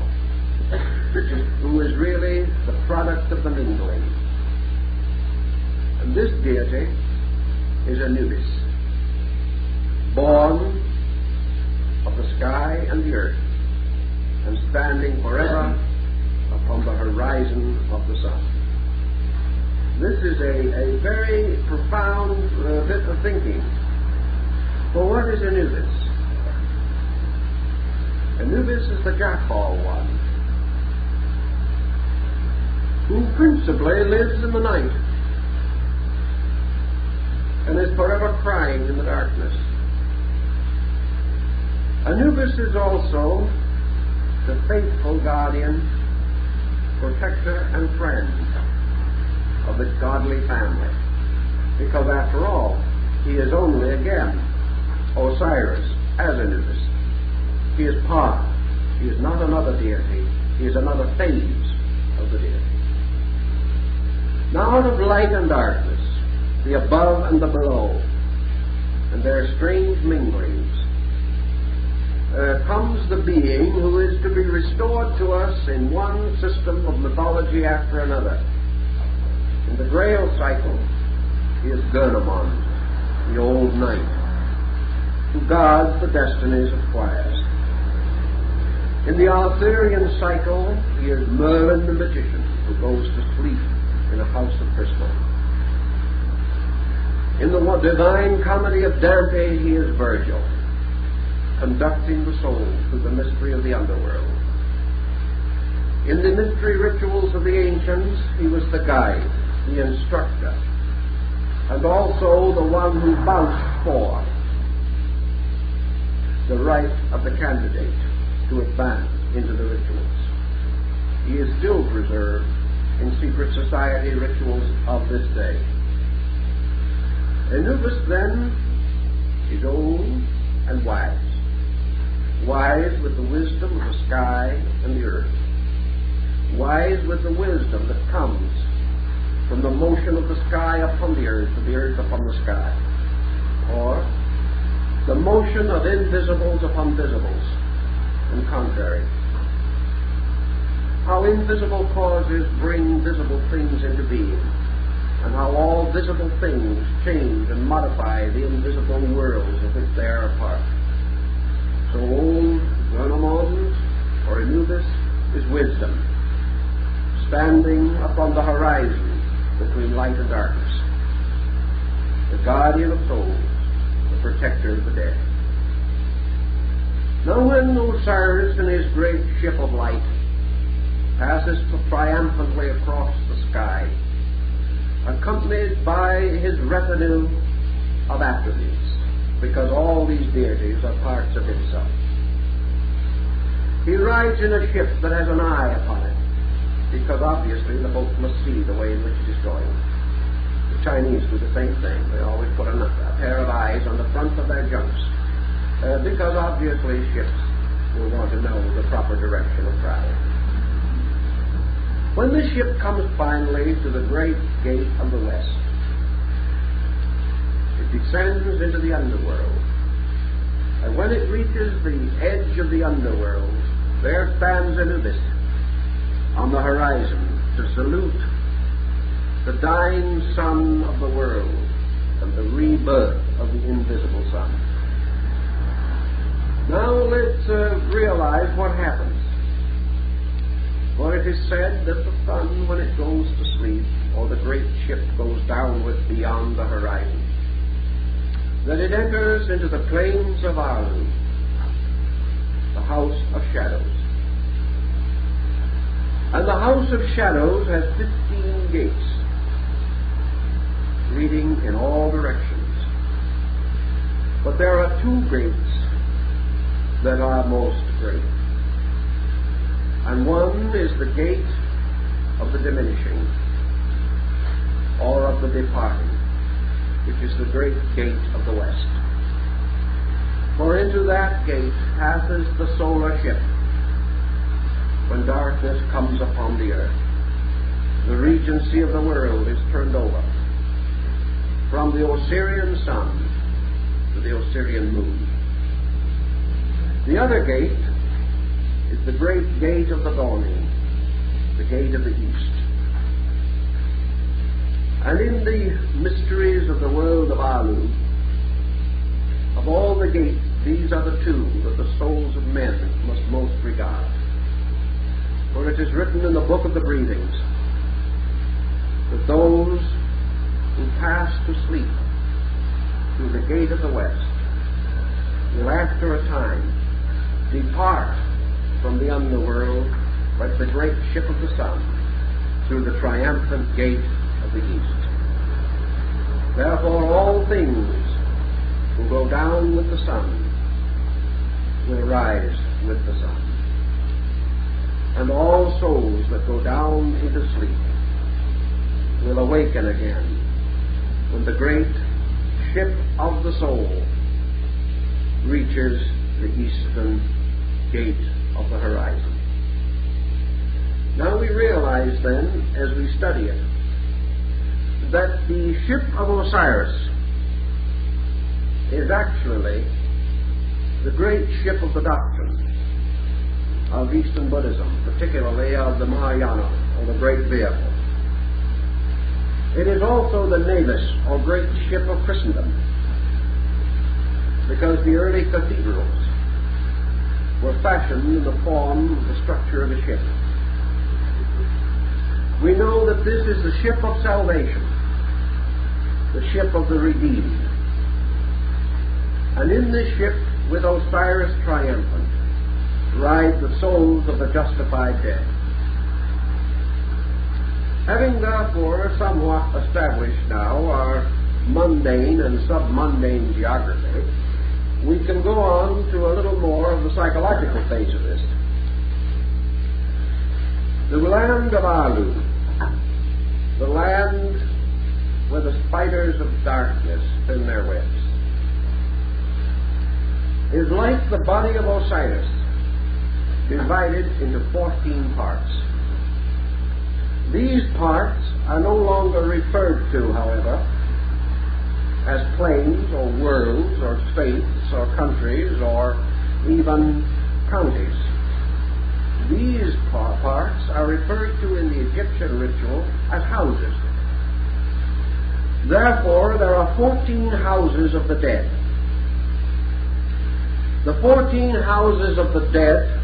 who is really the product of the mingling. And this deity is Anubis, born of the sky and the earth, and standing forever upon the horizon of the sun. This is a very profound bit of thinking. For what is Anubis? Anubis is the jackal one, who principally lives in the night and is forever crying in the darkness. Anubis is also the faithful guardian protector and friend of the godly family. Because after all, he is only again Osiris as Anubis. He is part. He is not another deity. He is another phase of the deity. Now out of light and darkness, the above and the below, and their strange minglings, comes the being who is to be restored to us in one system of mythology after another. In the Grail cycle, he is Gurnemon, the old knight, who guards the destinies of choirs. In the Arthurian cycle, he is Merlin the magician, who goes to sleep in a house of crystal. In the Divine Comedy of Dante, he is Virgil, conducting the soul through the mystery of the underworld. In the mystery rituals of the ancients, he was the guide, the instructor, and also the one who vouched for the right of the candidate to advance into the rituals. He is still preserved in secret society rituals of this day. Anubis, then, is old and wise. Wise with the wisdom of the sky and the earth. Wise with the wisdom that comes from the motion of the sky upon the earth and the earth upon the sky. Or the motion of invisibles upon visibles, and contrary. How invisible causes bring visible things into being, and how all visible things change and modify the invisible worlds of which they are a part. So old Gurnemon, or Anubis, is wisdom, standing upon the horizon between light and darkness, the guardian of souls, the protector of the dead. Now when Osiris in his great ship of light passes triumphantly across the sky, accompanied by his retinue of attributes, because all these deities are parts of himself, he rides in a ship that has an eye upon it, because obviously the boat must see the way in which it is going. The Chinese do the same thing. They always put a pair of eyes on the front of their junks, because obviously ships will want to know the proper direction of travel. When the ship comes finally to the great gate of the west, it descends into the underworld. And when it reaches the edge of the underworld, there stands Anubis on the horizon to salute the dying sun of the world and the rebirth of the invisible sun. Now let's realize what happens. For it is said that the sun, when it goes to sleep, or the great ship goes downward beyond the horizon, that it enters into the plains of Alu, the house of shadows. And the house of shadows has 15 gates, leading in all directions. But there are 2 gates that are most great. And one is the gate of the diminishing, or of the departing, which is the great gate of the west. For into that gate passes the solar ship when darkness comes upon the earth. The regency of the world is turned over from the Osirian sun to the Osirian moon. The other gate is the great gate of the dawning, the gate of the east. And in the mysteries of the world of Alu, of all the gates, these are the 2 that the souls of men must most regard. For it is written in the book of the breathings that those who pass to sleep through the gate of the west will after a time depart from the underworld like the great ship of the sun through the triumphant gate of the east. Therefore all things will go down with the sun, will rise with the sun. and all souls that go down into sleep will awaken again when the great ship of the soul reaches the eastern gate of the horizon. Now we realize then, as we study it, that the ship of Osiris is actually the great ship of the doctrine of Eastern Buddhism, particularly of the Mahayana, or the great vehicle. It is also the navis, or great ship of Christendom, because the early cathedrals were fashioned in the form of the structure of a ship. We know that this is the ship of salvation, the ship of the redeemed. And in this ship, with Osiris triumphant, ride the souls of the justified dead. Having therefore somewhat established now our mundane and sub-mundane geography, we can go on to a little more of the psychological phase of this. The land of Alu, the land where the spiders of darkness spin their webs, is like the body of Osiris, divided into 14 parts. These parts are no longer referred to, however, as planes or worlds or states or countries or even counties. These parts are referred to in the Egyptian ritual as houses. Therefore, there are 14 houses of the dead. The 14 houses of the dead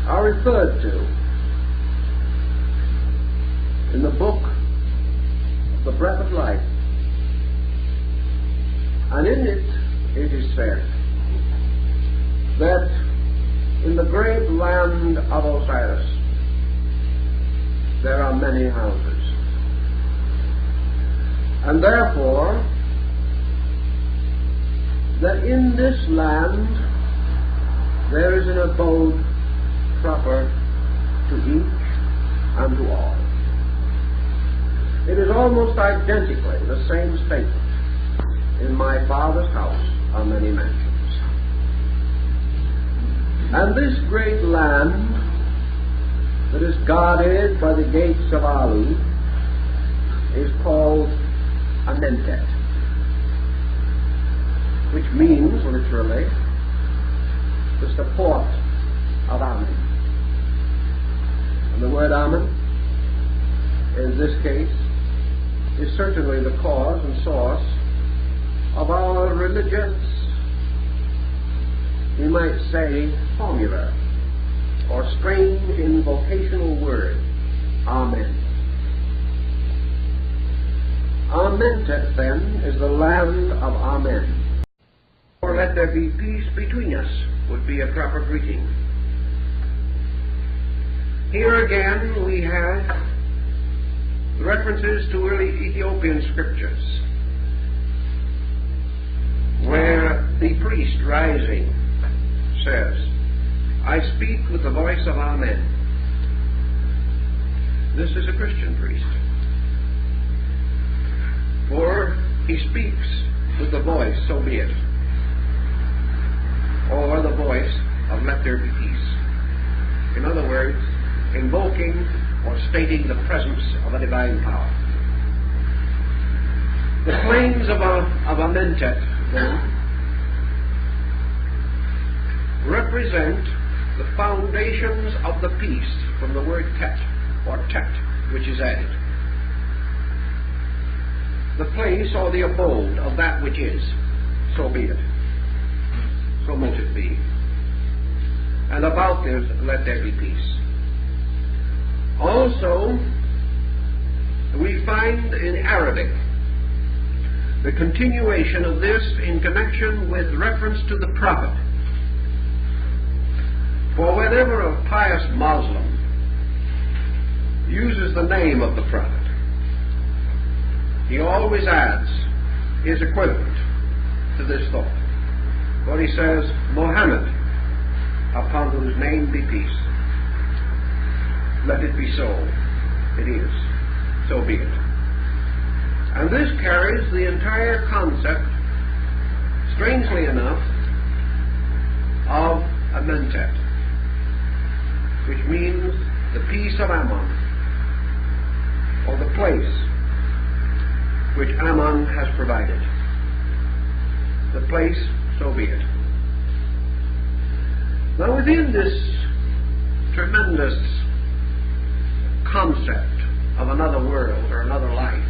are referred to in the book of the Breath of Life. And in it is said that in the great land of Osiris there are many houses. And therefore, that in this land there is an abode proper to each and to all. It is almost identically the same statement. In my Father's house are many mansions. And this great land that is guarded by the gates of Alu is called Amentet, which means, literally, the support of Amen. And the word Amen, in this case, is certainly the cause and source of our religious, we might say, formula, or strange invocational word, Amen. Amentet, then, is the land of Amen. Or let there be peace between us would be a proper greeting. Here again we have references to early Ethiopian scriptures, where the priest rising says, I speak with the voice of Amen. This is a Christian priest, for he speaks with the voice, so be it, or the voice of let there be peace. In other words, invoking or stating the presence of a divine power. The plains of Amentet, then, represent the foundations of the peace from the word tet, or tet, which is added. The place or the abode of that which is, so be it. So mote it be. And about this, let there be peace. Also, we find in Arabic the continuation of this in connection with reference to the prophet. For whenever a pious Muslim uses the name of the prophet, he always adds his equivalent to this thought. For he says, Muhammad, upon whose name be peace. let it be so. It is. So be it. And this carries the entire concept, strangely enough, of Amentet, which means the peace of Ammon, or the place which Ammon has provided. The place, so be it. Now within this tremendous concept of another world or another life,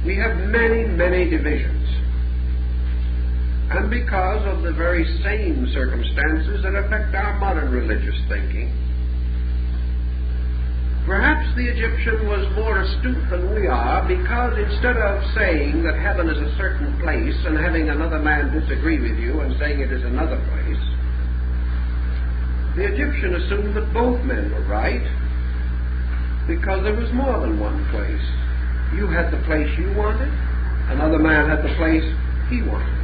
we have many, many divisions. And because of the very same circumstances that affect our modern religious thinking, perhaps the Egyptian was more astute than we are, because instead of saying that heaven is a certain place and having another man disagree with you and saying it is another place, the Egyptian assumed that both men were right, because there was more than one place. You had the place you wanted, another man had the place he wanted.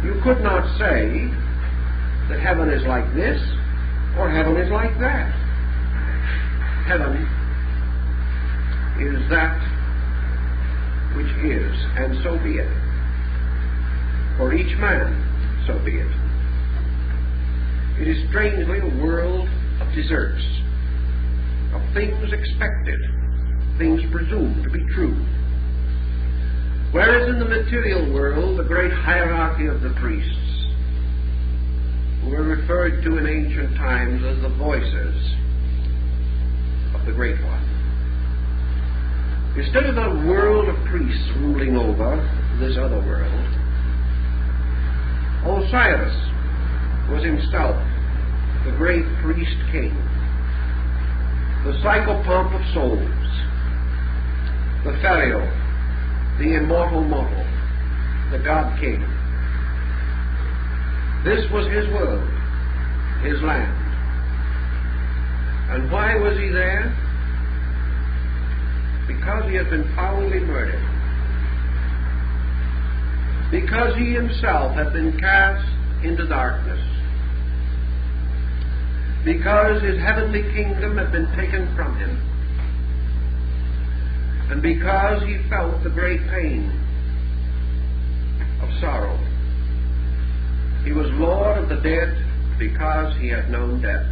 You could not say that heaven is like this or heaven is like that. Heaven is that which is, and so be it. For each man, so be it. It is strangely a world of deserts, of things expected, things presumed to be true. Whereas in the material world, the great hierarchy of the priests, who were referred to in ancient times as the voices of the Great One. Instead of a world of priests ruling over this other world, Osiris was himself the great priest king, the psychopomp of souls, the Pharaoh, the immortal mortal, the God King. This was his world, his land. And why was he there? Because he had been foully murdered. Because he himself had been cast into darkness. Because his heavenly kingdom had been taken from him. And because he felt the great pain of sorrow. He was Lord of the dead because he had known death.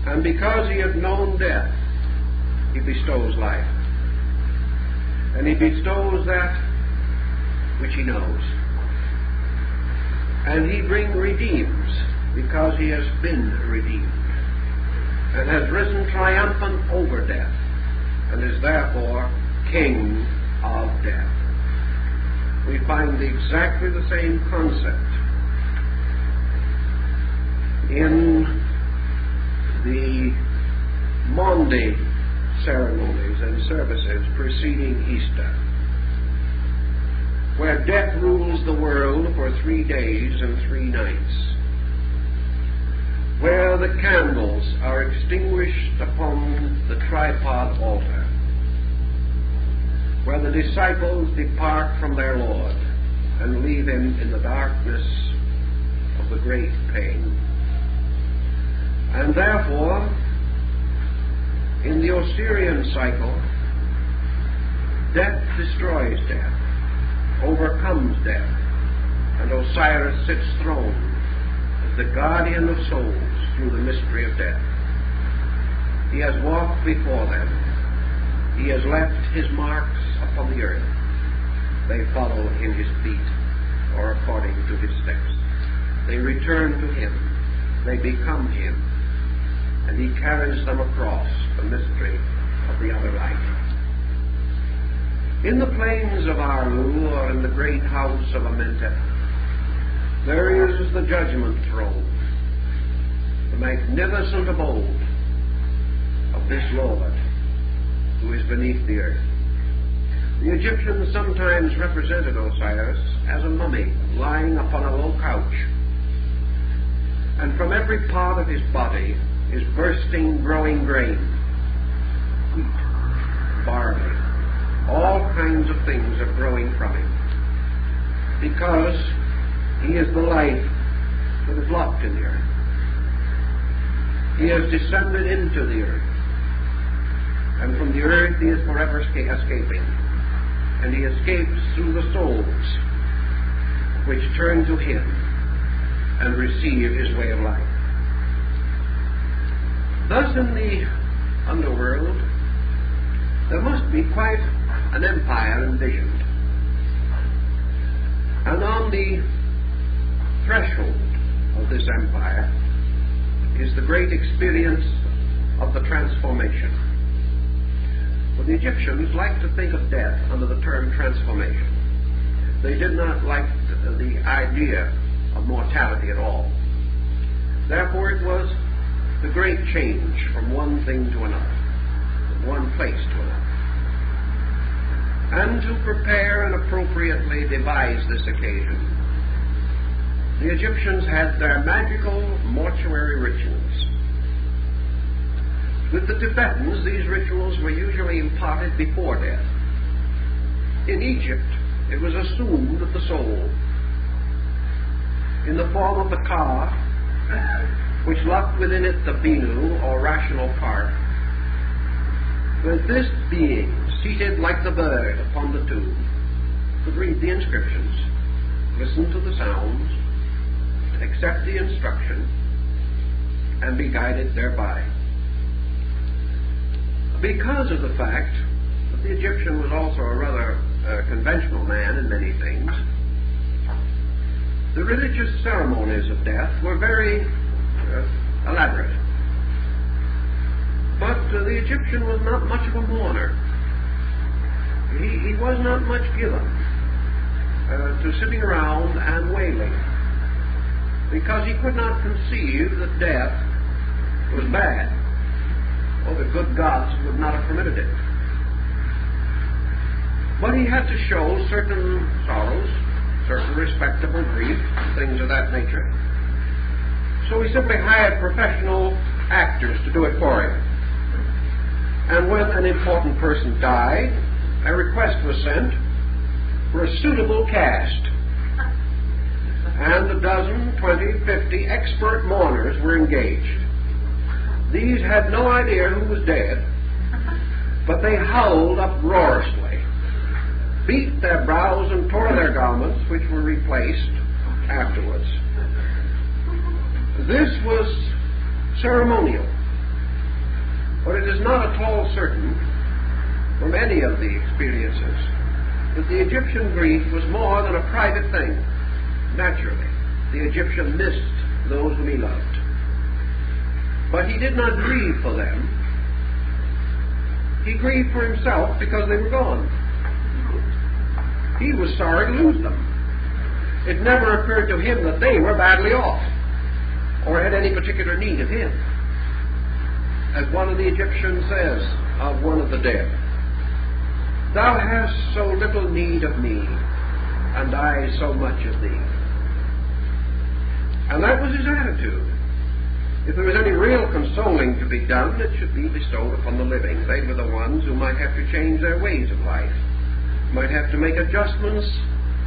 And because he had known death, he bestows life. And he bestows that which he knows. And he redeems because he has been redeemed and has risen triumphant over death, and is therefore King of death. We find exactly the same concept in the Maundy ceremonies and services preceding Easter, where death rules the world for 3 days and 3 nights, where the candles are extinguished upon the tripod altar, where the disciples depart from their Lord and leave him in the darkness of the great pain. And therefore, in the Osirian cycle, death destroys death, overcomes death, and Osiris sits throned as the guardian of souls through the mystery of death. He has walked before them. He has left his marks upon the earth. They follow in his feet, or according to his steps. They return to him. They become him. And he carries them across the mystery of the other life. In the plains of Arlu, or in the great house of Amentet, there is the judgment throne, the magnificent abode of this Lord who is beneath the earth. The Egyptians sometimes represented Osiris as a mummy lying upon a low couch, and from every part of his body is bursting, growing grain, wheat, barley, all kinds of things are growing from him, because he is the life that is locked in the earth. He has descended into the earth. And from the earth he is forever escaping. And he escapes through the souls which turn to him and receive his way of life. Thus in the underworld there must be quite an empire envisioned. And on the threshold of this empire is the great experience of the transformation. For the Egyptians liked to think of death under the term transformation. They did not like the idea of mortality at all. Therefore it was the great change from one thing to another, from one place to another. And to prepare and appropriately devise this occasion, the Egyptians had their magical mortuary rituals. With the Tibetans, these rituals were usually imparted before death. In Egypt, it was assumed that the soul, in the form of the Ka, which locked within it the Binu, or rational part, when this being, seated like the bird upon the tomb, could read the inscriptions, listen to the sounds, accept the instruction, and be guided thereby. Because of the fact that the Egyptian was also a rather conventional man in many things, the religious ceremonies of death were very elaborate. But the Egyptian was not much of a mourner. He was not much given to sitting around and wailing, because he could not conceive that death was bad, or the good gods would not have permitted it. But he had to show certain sorrows, certain respectable grief, things of that nature. So he simply hired professional actors to do it for him. And when an important person died, a request was sent for a suitable cast. And a dozen, 20, 50 expert mourners were engaged. These had no idea who was dead, but they howled uproariously, beat their brows and tore their garments, which were replaced afterwards. This was ceremonial, but it is not at all certain from any of the experiences that the Egyptian grief was more than a private thing. Naturally, the Egyptian missed those whom he loved. But he did not grieve for them. He grieved for himself because they were gone. He was sorry to lose them. It never occurred to him that they were badly off or had any particular need of him. As one of the Egyptians says of one of the dead, "Thou hast so little need of me, and I so much of thee." And that was his attitude. If there was any real consoling to be done, it should be bestowed upon the living. They were the ones who might have to change their ways of life, might have to make adjustments,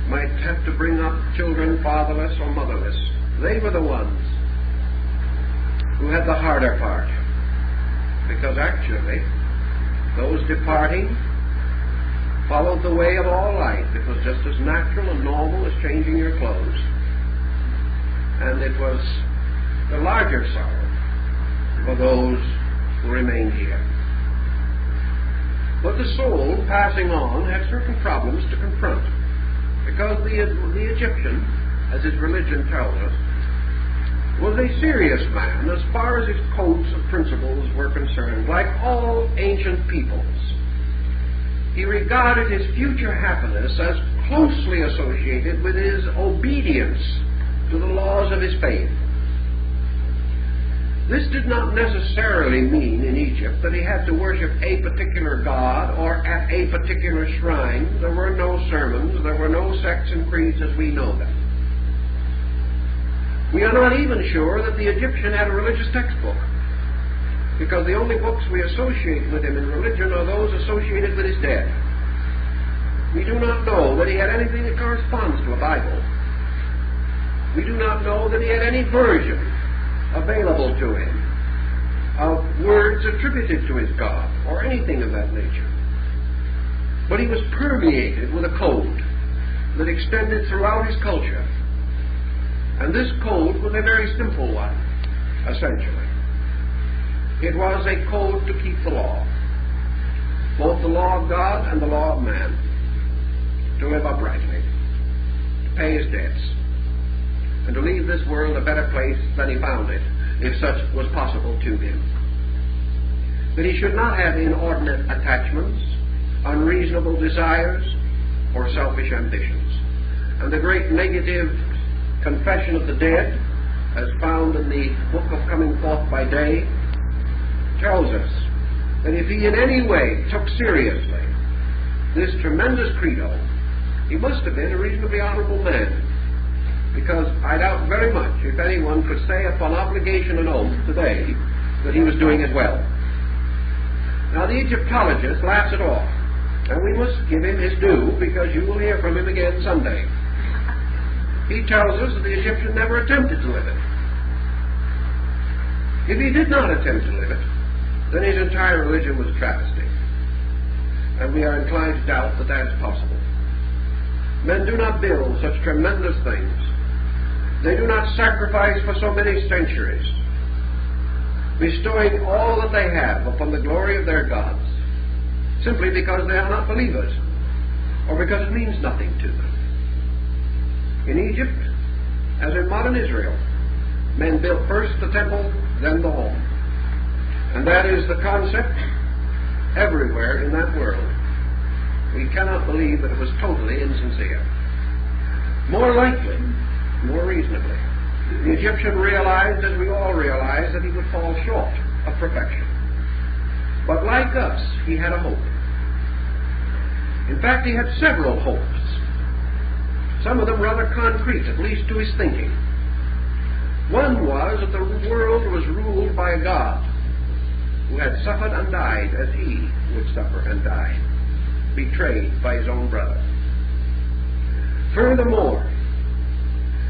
might have to bring up children fatherless or motherless. They were the ones who had the harder part, because actually those departing followed the way of all life. It was just as natural and normal as changing your clothes. And it was the larger sorrow for those who remained here. But the soul, passing on, had certain problems to confront, because the Egyptian, as his religion tells us, was a serious man as far as his codes of principles were concerned. Like all ancient peoples, he regarded his future happiness as closely associated with his obedience to the laws of his faith. This did not necessarily mean in Egypt that he had to worship a particular god or at a particular shrine. There were no sermons, there were no sects and creeds as we know them. We are not even sure that the Egyptian had a religious textbook, because the only books we associate with him in religion are those associated with his dead. We do not know that he had anything that corresponds to a Bible. We do not know that he had any version available to him of words attributed to his God or anything of that nature. But he was permeated with a code that extended throughout his culture. And this code was a very simple one, essentially. It was a code to keep the law, both the law of God and the law of man, to live uprightly, to pay his debts, and to leave this world a better place than he found it, if such was possible to him. That he should not have inordinate attachments, unreasonable desires, or selfish ambitions. And the great negative confession of the dead, as found in the book of Coming Forth by Day, tells us that if he in any way took seriously this tremendous credo, he must have been a reasonably honorable man, because I doubt very much if anyone could say upon obligation and oath today that he was doing it well. Now the Egyptologist laughs it off, and we must give him his due, because you will hear from him again someday. He tells us that the Egyptian never attempted to live it. If he did not attempt to live it, then his entire religion was a travesty. And we are inclined to doubt that that's possible. Men do not build such tremendous things. They do not sacrifice for so many centuries, bestowing all that they have upon the glory of their gods, simply because they are not believers, or because it means nothing to them. In Egypt, as in modern Israel, men built first the temple, then the home. And that is the concept everywhere in that world. We cannot believe that it was totally insincere. More likely, more reasonably, the Egyptian realized, as we all realize, that he would fall short of perfection. But like us, he had a hope. In fact, he had several hopes, some of them rather concrete, at least to his thinking. One was that the world was ruled by a God who had suffered and died as he would suffer and die, betrayed by his own brother. Furthermore,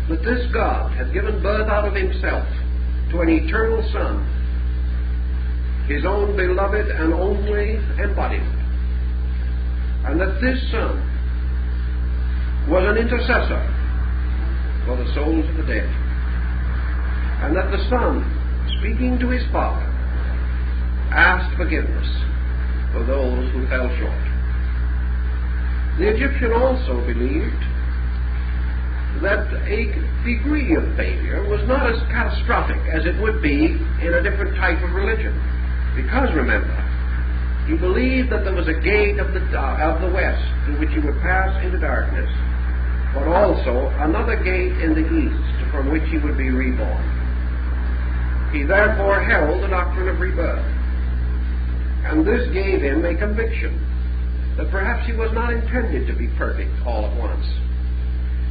that this God had given birth out of himself to an eternal Son, his own beloved and only embodiment, and that this Son was an intercessor for the souls of the dead, and that the Son, speaking to his Father, asked forgiveness for those who fell short. The Egyptian also believed that a degree of failure was not as catastrophic as it would be in a different type of religion. Because, remember, he believed that there was a gate of the west through which he would pass into darkness, but also another gate in the east from which he would be reborn. He therefore held the doctrine of rebirth. And this gave him a conviction that perhaps he was not intended to be perfect all at once.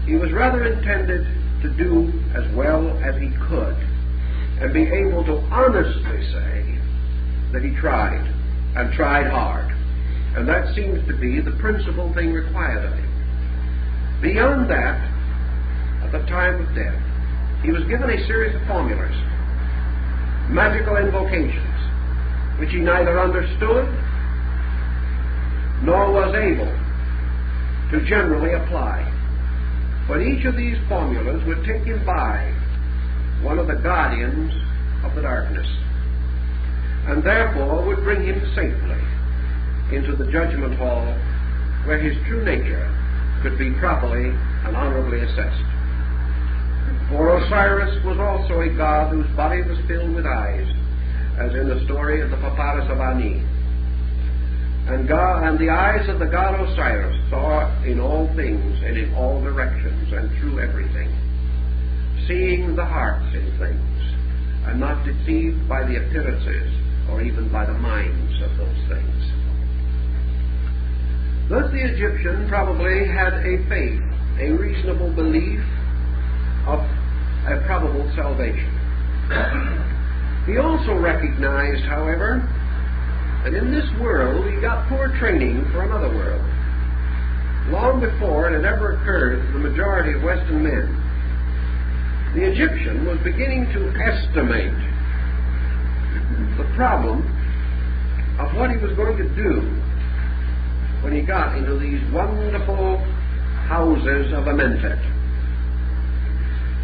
He was rather intended to do as well as he could and be able to honestly say that he tried, and tried hard. And that seems to be the principal thing required of him. Beyond that, at the time of death, he was given a series of formulas, magical invocations, which he neither understood nor was able to generally apply. But each of these formulas would take him by one of the guardians of the darkness, and therefore would bring him safely into the judgment hall, where his true nature could be properly and honorably assessed. For Osiris was also a god whose body was filled with eyes, as in the story of the Papyrus of Ani. And the eyes of the god Osiris saw in all things and in all directions and through everything, seeing the hearts in things, and not deceived by the appearances or even by the minds of those things. Thus the Egyptian probably had a faith, a reasonable belief of a probable salvation. He also recognized, however, that in this world he got poor training for another world. Long before it had ever occurred to the majority of Western men, the Egyptian was beginning to estimate the problem of what he was going to do when he got into these wonderful houses of Amentet.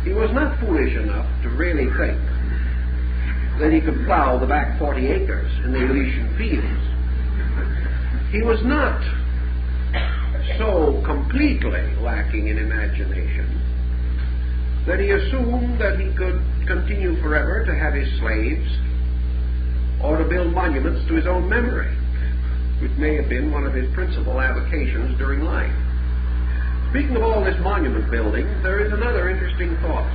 He was not foolish enough to really think that he could plow the back 40 acres in the Elysian fields. He was not so completely lacking in imagination that he assumed that he could continue forever to have his slaves or to build monuments to his own memory, which may have been one of his principal avocations during life. Speaking of all this monument building, there is another interesting thought.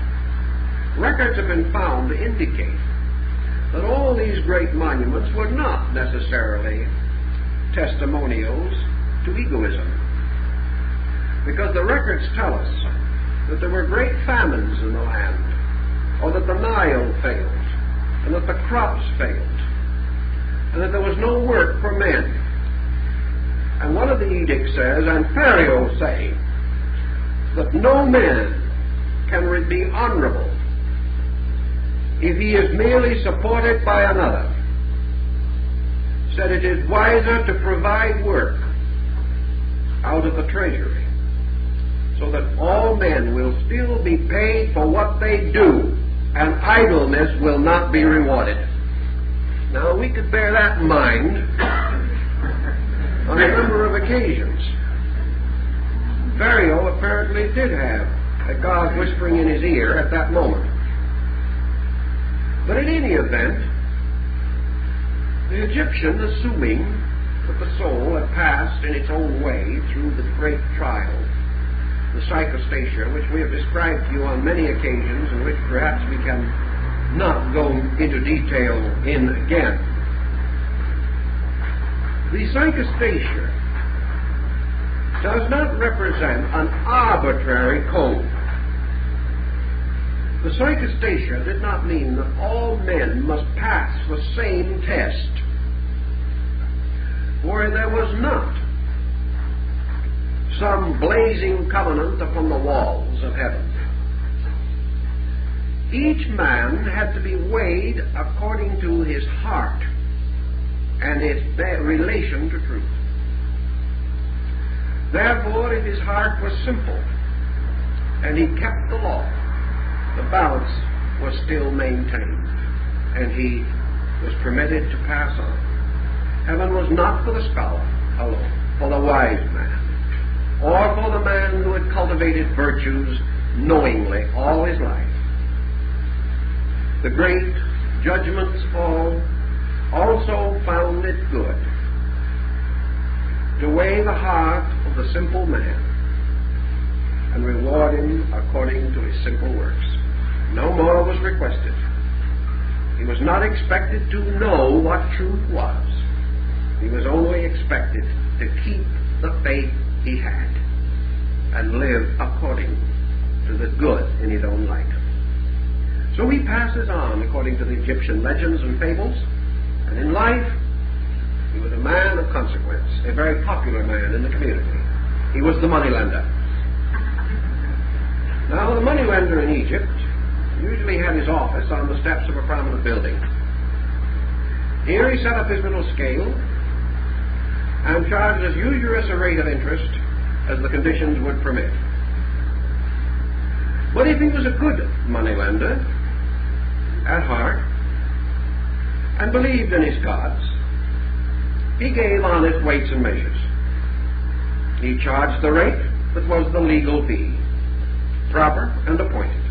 Records have been found to indicate that all these great monuments were not necessarily testimonials to egoism, because the records tell us that there were great famines in the land, or that the Nile failed, and that the crops failed, and that there was no work for men. And one of the edicts says, and Pharaoh say, that no man can be honorable if he is merely supported by another. Said it is wiser to provide work out of the treasury, so that all men will still be paid for what they do, and idleness will not be rewarded. Now, we could bear that in mind on a number of occasions. Pharaoh apparently did have a God whispering in his ear at that moment. But in any event, the Egyptian, assuming that the soul had passed in its own way through the great trial, the psychostasia, which we have described to you on many occasions, and which perhaps we can not go into detail in again. The psychostasia does not represent an arbitrary code. The psychostasia did not mean that all men must pass the same test, for there was not some blazing covenant upon the walls of heaven. Each man had to be weighed according to his heart and its relation to truth. Therefore, if his heart was simple and he kept the law, the balance was still maintained, and he was permitted to pass on. Heaven was not for the scholar alone, for the wise man, or for the man who had cultivated virtues knowingly all his life. The great judgments all also found it good to weigh the heart of the simple man and reward him according to his simple works. No more was requested. He was not expected to know what truth was. He was only expected to keep the faith he had and live according to the good in his own light. So he passes on according to the Egyptian legends and fables, and in life he was a man of consequence, a very popular man in the community. He was the moneylender. Now, the moneylender in Egypt usually had his office on the steps of a prominent building. Here he set up his little scale and charged as usurious a rate of interest as the conditions would permit. But if he was a good moneylender at heart and believed in his gods, he gave honest weights and measures. He charged the rate that was the legal fee, proper and appointed.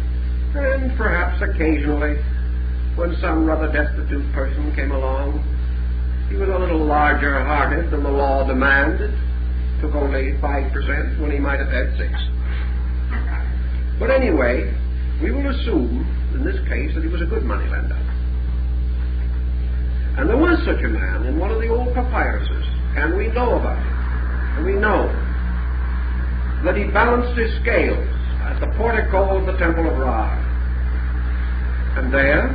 And perhaps occasionally, when some rather destitute person came along, he was a little larger-hearted than the law demanded, took only 5% when he might have had 6%. But anyway, we will assume, in this case, that he was a good moneylender. And there was such a man in one of the old papyruses, and we know about it. And we know that he balanced his scales at the portico of the Temple of Ra. And there,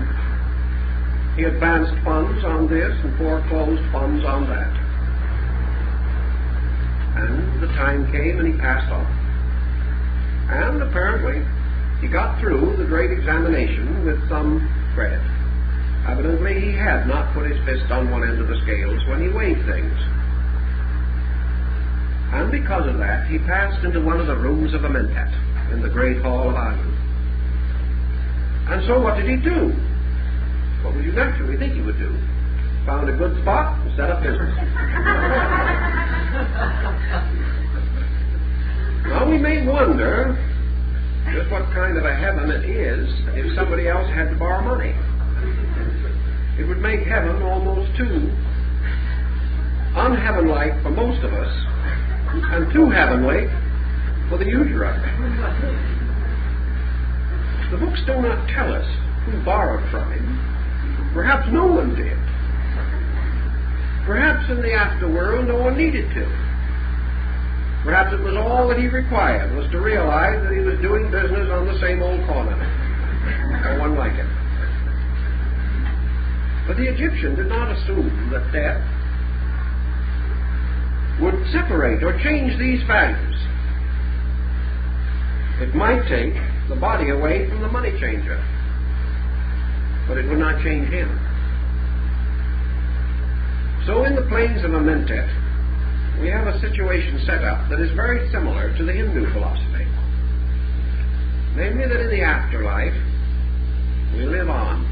he advanced funds on this and foreclosed funds on that. And the time came and he passed on. And apparently, he got through the great examination with some credit. Evidently, he had not put his fist on one end of the scales when he weighed things. And because of that, he passed into one of the rooms of a mentat in the Great Hall of Ireland. And so what did he do? What would you naturally think he would do? Found a good spot and set up business. Now we may wonder just what kind of a heaven it is if somebody else had to borrow money. It would make heaven almost too unheaven-like for most of us and too heavenly for the user of it. The books do not tell us who borrowed from him. Perhaps no one did. Perhaps in the afterworld no one needed to. Perhaps it was all that he required was to realize that he was doing business on the same old corner, or one like it. But the Egyptian did not assume that death would separate or change these values. It might take the body away from the money changer, but it would not change him. So in the plains of Amentet, we have a situation set up that is very similar to the Hindu philosophy. Namely that in the afterlife, we live on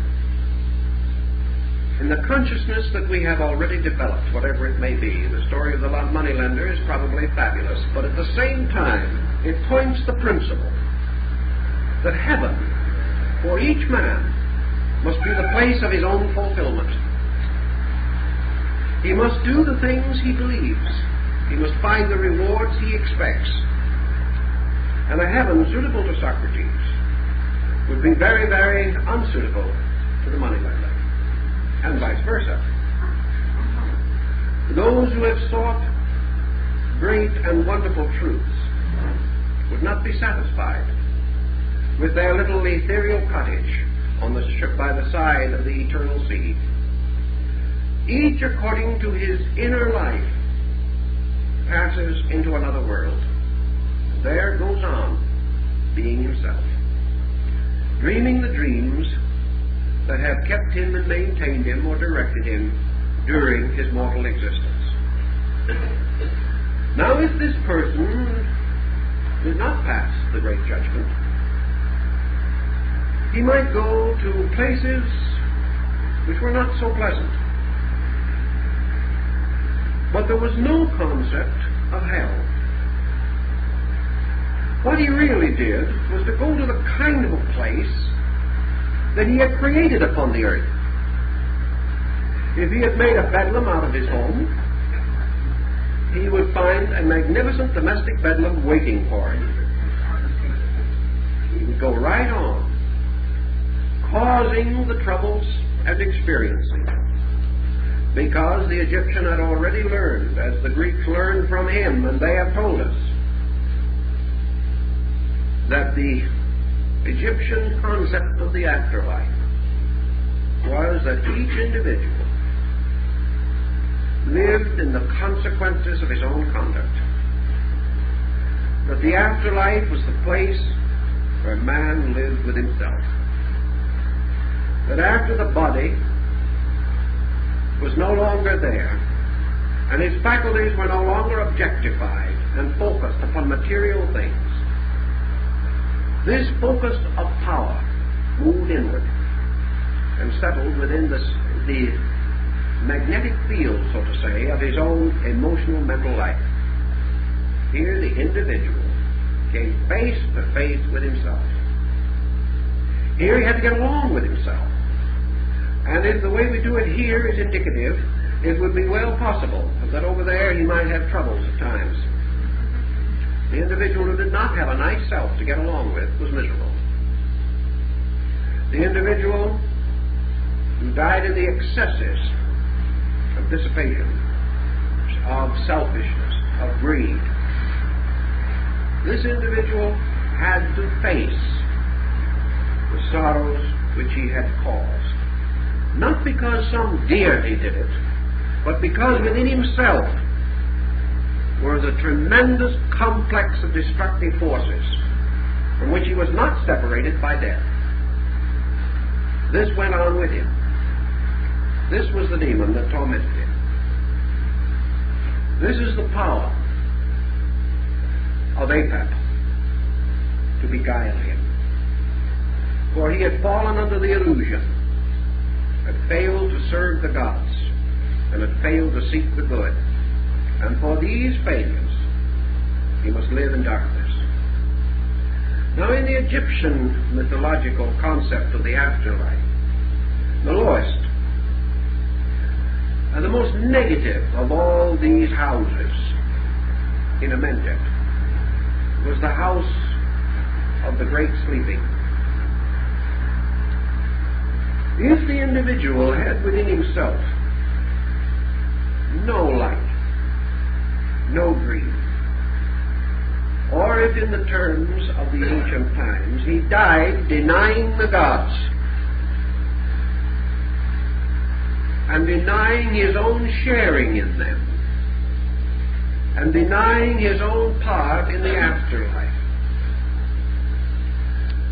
in the consciousness that we have already developed, whatever it may be. The story of the moneylender is probably fabulous, but at the same time, it points the principle that heaven, for each man, must be the place of his own fulfillment. He must do the things he believes. He must find the rewards he expects. And a heaven suitable to Socrates would be very, very unsuitable to the moneylender, and vice versa. Those who have sought great and wonderful truths would not be satisfied with their little ethereal cottage on the by the side of the eternal sea. Each, according to his inner life, passes into another world. There goes on being himself, dreaming the dreams that have kept him and maintained him or directed him during his mortal existence. Now, if this person did not pass the great judgment, he might go to places which were not so pleasant. But there was no concept of hell. What he really did was to go to the kind of a place that he had created upon the earth. If he had made a bedlam out of his home, he would find a magnificent domestic bedlam waiting for him. He would go right on, causing the troubles and experiencing, because the Egyptian had already learned, as the Greeks learned from him, and they have told us, that the Egyptian concept of the afterlife was that each individual lived in the consequences of his own conduct. That the afterlife was the place where man lived with himself. That after the body was no longer there, and his faculties were no longer objectified and focused upon material things, this focus of power moved inward and settled within the magnetic field, so to say, of his own emotional mental life. Here the individual came face to face with himself. Here he had to get along with himself. And if the way we do it here is indicative, it would be well possible that over there he might have troubles at times. The individual who did not have a nice self to get along with was miserable. The individual who died in the excesses of dissipation, of selfishness, of greed, this individual had to face the sorrows which he had caused. Not because some deity did it, but because within himself were the tremendous complex of destructive forces from which he was not separated by death. This went on with him. This was the demon that tormented him. This is the power of Apep to beguile him. For he had fallen under the illusion, had failed to serve the gods, and had failed to seek the good. And for these failures, he must live in darkness. Now, in the Egyptian mythological concept of the afterlife, the lowest and the most negative of all these houses in Amentet was the house of the great sleeping. If the individual had within himself no light, no dream, or if in the terms of the ancient times he died denying the gods and denying his own sharing in them and denying his own part in the afterlife,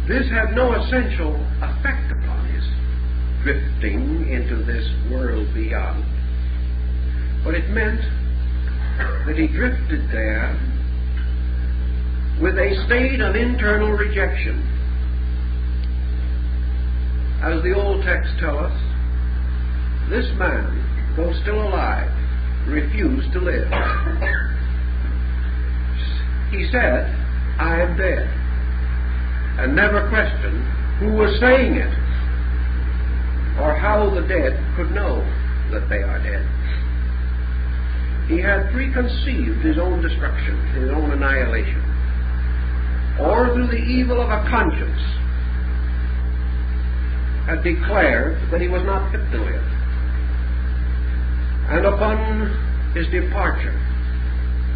this had no essential effect upon his drifting into this world beyond. But it meant that he drifted there with a state of internal rejection. As the old texts tell us, this man, though still alive, refused to live. He said, "I am dead," and never questioned who was saying it or how the dead could know that they are dead. He had preconceived his own destruction, his own annihilation, or through the evil of a conscience had declared that he was not fit to live. And upon his departure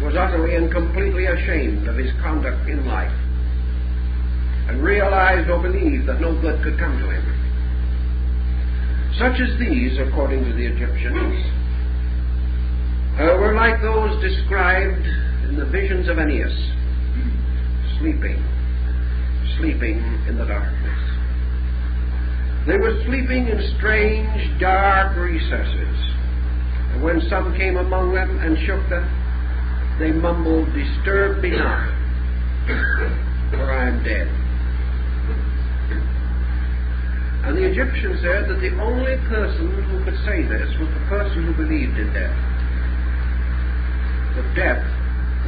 was utterly and completely ashamed of his conduct in life, and realized or believed that no good could come to him. Such as these, according to the Egyptians, were like those described in the visions of Aeneas, sleeping in the darkness. They were sleeping in strange, dark recesses, and when some came among them and shook them, they mumbled, "Disturb me not, for I am dead." And the Egyptians said that the only person who could say this was the person who believed in death. That death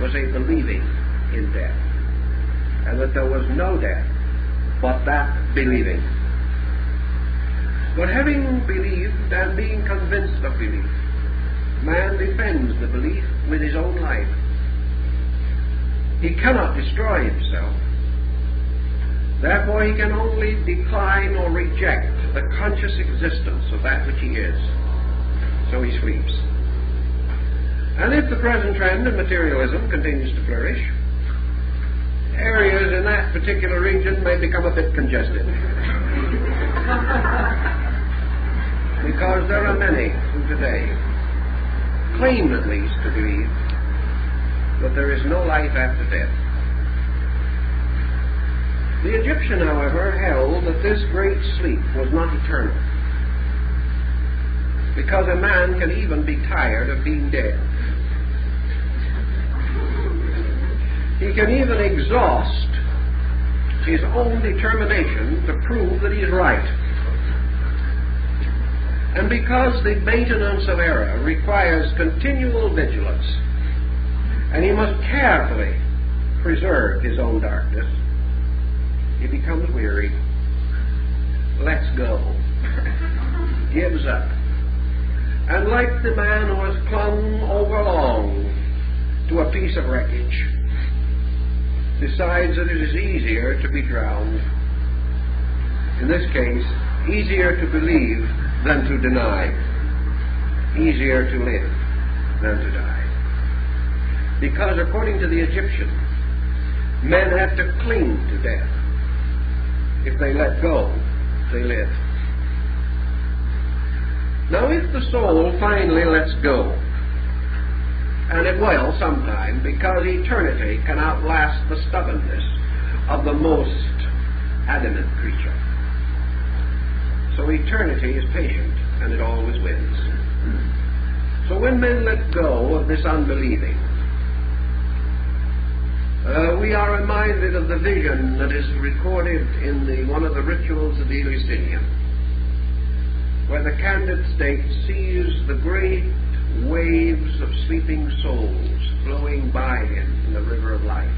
was a believing in death, and that there was no death but that believing. But having believed and being convinced of belief, man defends the belief with his own life. He cannot destroy himself. Therefore he can only decline or reject the conscious existence of that which he is. So he sleeps. And if the present trend of materialism continues to flourish, areas in that particular region may become a bit congested. Because there are many who today claim at least to believe that there is no life after death. The Egyptian, however, held that this great sleep was not eternal, because a man can even be tired of being dead. He can even exhaust his own determination to prove that he is right. And because the maintenance of error requires continual vigilance, and he must carefully preserve his own darkness, he becomes weary, lets go, gives up, and like the man who has clung overlong to a piece of wreckage, decides that it is easier to be drowned. In this case, easier to believe than to deny, easier to live than to die. Because according to the Egyptian, men have to cling to death. If they let go, they live. Now if the soul finally lets go, and it will sometime, because eternity can outlast the stubbornness of the most adamant creature, So eternity is patient, and it always wins. So when men let go of this unbelieving, we are reminded of the vision that is recorded in one of the rituals of the Eleusinian, where the candidate sees the great waves of sleeping souls flowing by him in the river of life.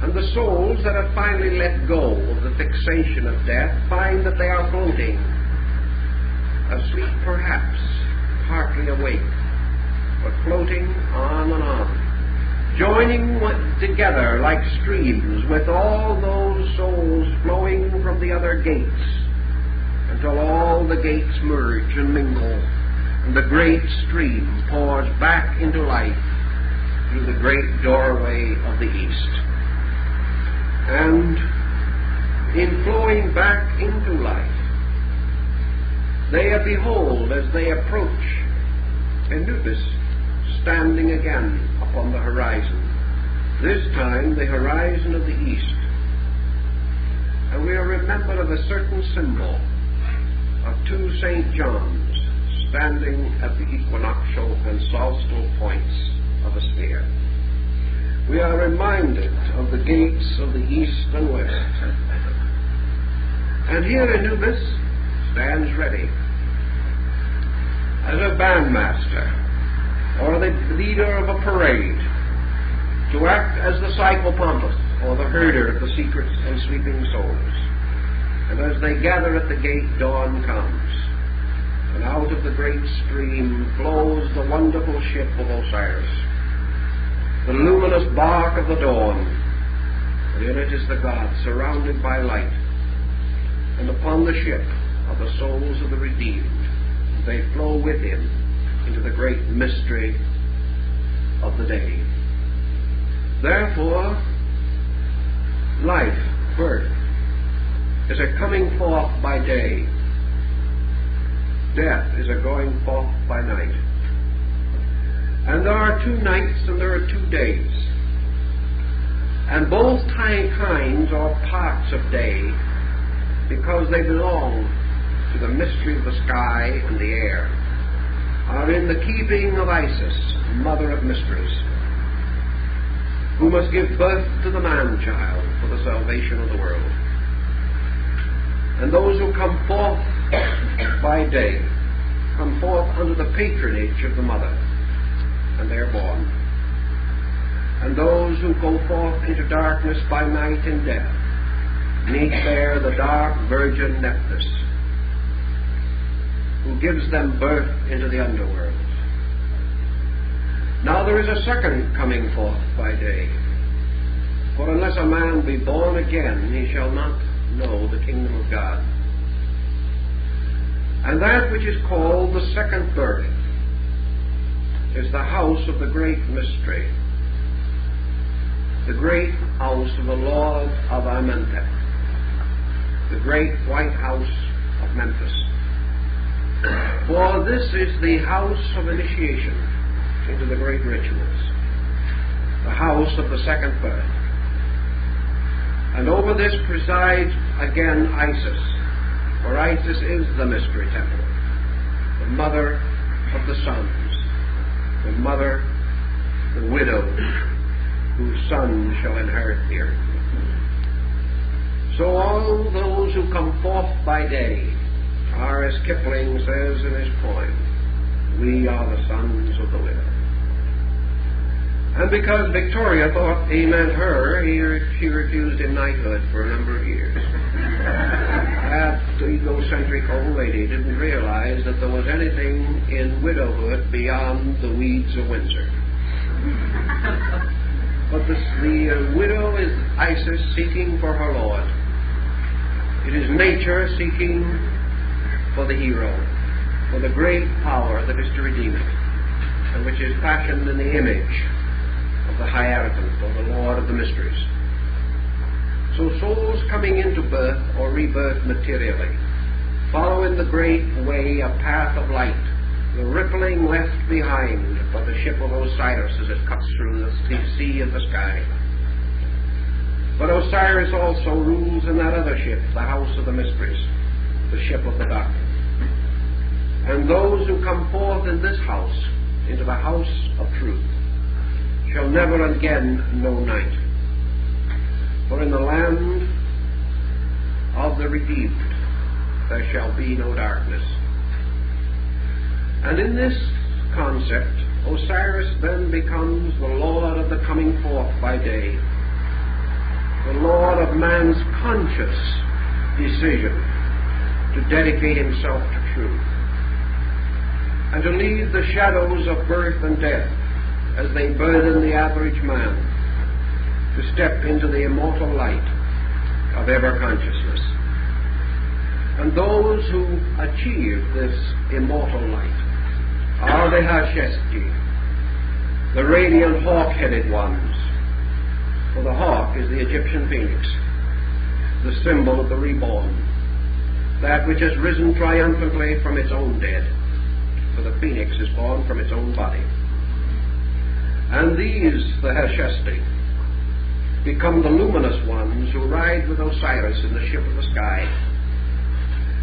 And the souls that have finally let go of the fixation of death find that they are floating, asleep perhaps, partly awake, but floating on and on, joining together like streams with all those souls flowing from the other gates, until all the gates merge and mingle, and the great stream pours back into life through the great doorway of the east. And in flowing back into life, they behold, as they approach, Anubis standing again upon the horizon, this time the horizon of the east. And we are remembered of a certain symbol of two St. Johns standing at the equinoctial and solstical points of a sphere. We are reminded of the gates of the east and west. And here Anubis stands ready as a bandmaster or the leader of a parade to act as the psychopompus or the herder of the secrets and sleeping souls. And as they gather at the gate, dawn comes, and out of the great stream flows the wonderful ship of Osiris, the luminous bark of the dawn, and in it is the god surrounded by light. And upon the ship are the souls of the redeemed. They flow with him into the great mystery of the day. Therefore, life, birth, is a coming forth by day. Death is a going forth by night. And there are 2 nights and there are 2 days. And both kinds are parts of day because they belong to the mystery of the sky and the air, are in the keeping of Isis, mother of mysteries, who must give birth to the man-child for the salvation of the world. And those who come forth by day come forth under the patronage of the mother, and they are born. And those who go forth into darkness by night and death meet there the dark virgin Nephthys, who gives them birth into the underworld. Now there is a second coming forth by day, for unless a man be born again, he shall not know the kingdom of God. And that which is called the second birth is the house of the great mystery, the great house of the Lord of Amenhotep, the great white house of Memphis. For this is the house of initiation into the great rituals, the house of the second birth. And over this presides again Isis, for Isis is the mystery temple, the mother of the sons, the mother, the widow, whose son shall inherit the earth. So all those who come forth by day are, as Kipling says in his poem, we are the sons of the widow. And because Victoria thought he meant her, she refused him knighthood for a number of years. That egocentric old lady didn't realize that there was anything in widowhood beyond the weeds of Windsor. But the widow is Isis seeking for her Lord. It is nature seeking for the hero, for the great power that is to redeem it, and which is fashioned in the image of the Hierophant, or the Lord of the Mysteries. So souls coming into birth or rebirth materially follow in the great way a path of light, the rippling left behind by the ship of Osiris as it cuts through the sea of the sky. But Osiris also rules in that other ship, the house of the mysteries, the ship of the dark. And those who come forth in this house, into the house of truth, shall never again know night. For in the land of the redeemed there shall be no darkness. And in this concept, Osiris then becomes the Lord of the coming forth by day, the Lord of man's conscious decision to dedicate himself to truth, and to leave the shadows of birth and death as they burden the average man, to step into the immortal light of ever-consciousness. And those who achieve this immortal light are the Hashesti, the radiant hawk-headed ones. For the hawk is the Egyptian phoenix, the symbol of the reborn, that which has risen triumphantly from its own dead, for the phoenix is born from its own body. And these, the Hashesti, become the luminous ones who ride with Osiris in the ship of the sky.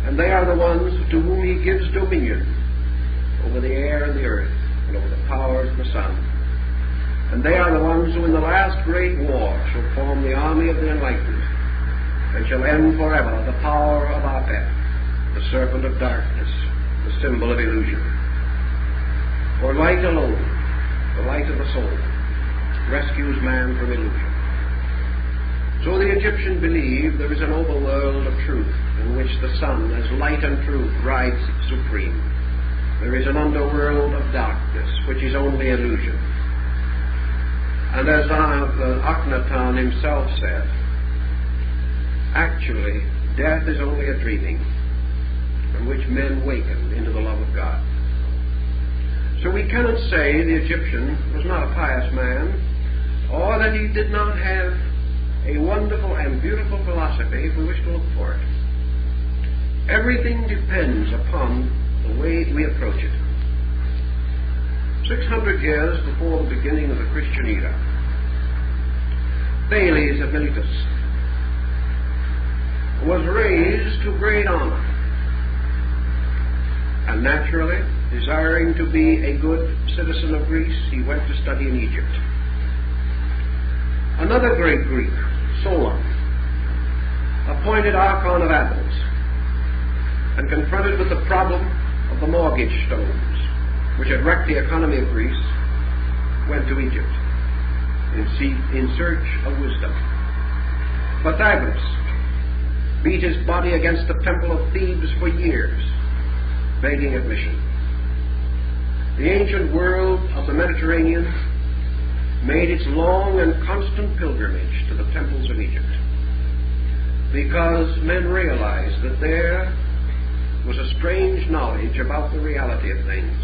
And they are the ones to whom he gives dominion over the air and the earth, and over the powers of the sun. And they are the ones who in the last great war shall form the army of the enlightened, and shall end forever the power of Apep, the serpent of darkness, the symbol of illusion. For light alone, the light of the soul, rescues man from illusion. So the Egyptian believed there is an overworld of truth in which the sun, as light and truth, rides supreme. There is an underworld of darkness, which is only illusion. And as Akhenaten himself said, actually, death is only a dreaming from which men waken into the love of God. So we cannot say the Egyptian was not a pious man, or that he did not have a wonderful and beautiful philosophy if we wish to look for it. Everything depends upon the way we approach it. 600 years before the beginning of the Christian era, Thales of Miletus was raised to great honor, and naturally, desiring to be a good citizen of Greece, he went to study in Egypt. Another great Greek, Solon, appointed Archon of Athens, and confronted with the problem of the mortgage stones, which had wrecked the economy of Greece, went to Egypt in search of wisdom. Pythagoras beat his body against the temple of Thebes for years, begging admission. The ancient world of the Mediterranean made its long and constant pilgrimage to the temples of Egypt, because men realized that there was a strange knowledge about the reality of things.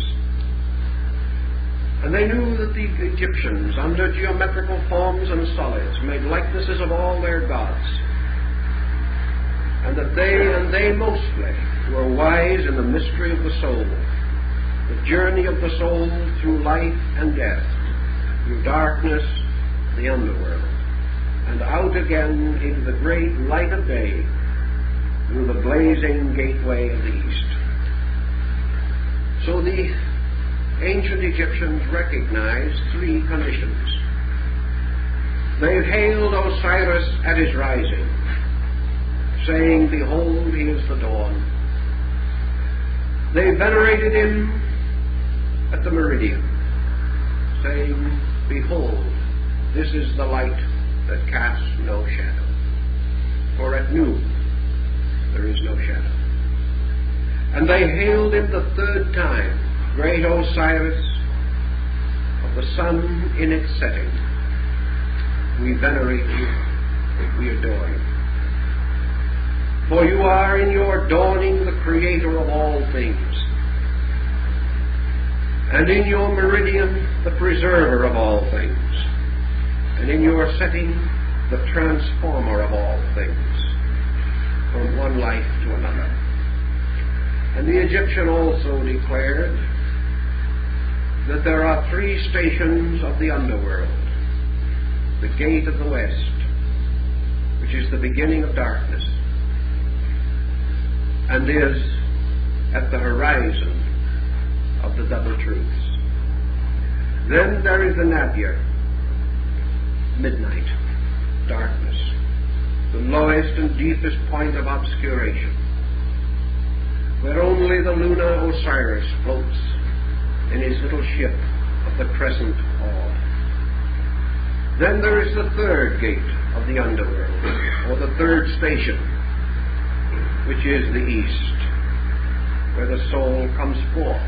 And they knew that the Egyptians, under geometrical forms and solids, made likenesses of all their gods, and that they mostly were wise in the mystery of the soul, the journey of the soul through life and death, through darkness, the underworld, and out again into the great light of day through the blazing gateway of the east. So the ancient Egyptians recognized three conditions. They hailed Osiris at his rising, saying, "Behold, he is the dawn." They venerated him at the meridian, saying, "Behold, this is the light that casts no shadow." For at noon there is no shadow. And they hailed him the third time, "Great Osiris of the sun in its setting, we venerate you, we adore you. For you are in your dawning the creator of all things, and in your meridian the preserver of all things, and in your setting the transformer of all things, from one life to another." And the Egyptian also declared that there are three stations of the underworld: the gate of the west, which is the beginning of darkness, and is at the horizon of the double truths. Then there is the nadir, midnight, darkness, the lowest and deepest point of obscuration, where only the lunar Osiris floats in his little ship of the crescent orb. Then there is the third gate of the underworld, or the third station, which is the east, where the soul comes forth,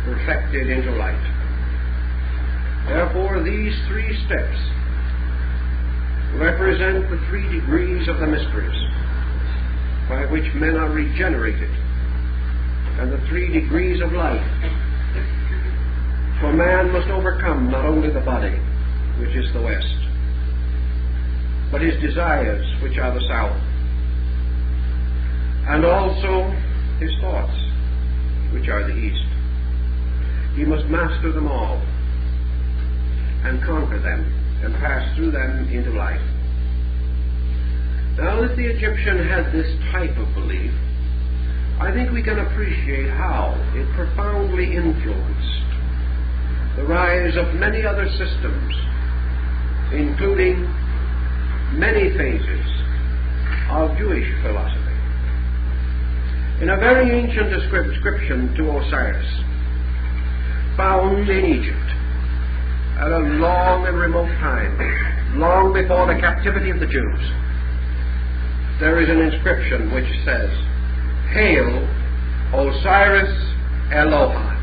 perfected into light. Therefore, these three steps represent the 3 degrees of the mysteries by which men are regenerated, and the 3 degrees of life. For man must overcome not only the body, which is the west, but his desires, which are the south, and also his thoughts, which are the east. He must master them all and conquer them and pass through them into life. Now, if the Egyptian had this type of belief, I think we can appreciate how it profoundly influenced the rise of many other systems, including many phases of Jewish philosophy. In a very ancient inscription to Osiris, found in Egypt at a long and remote time, long before the captivity of the Jews, there is an inscription which says, "Hail, Osiris Eloha."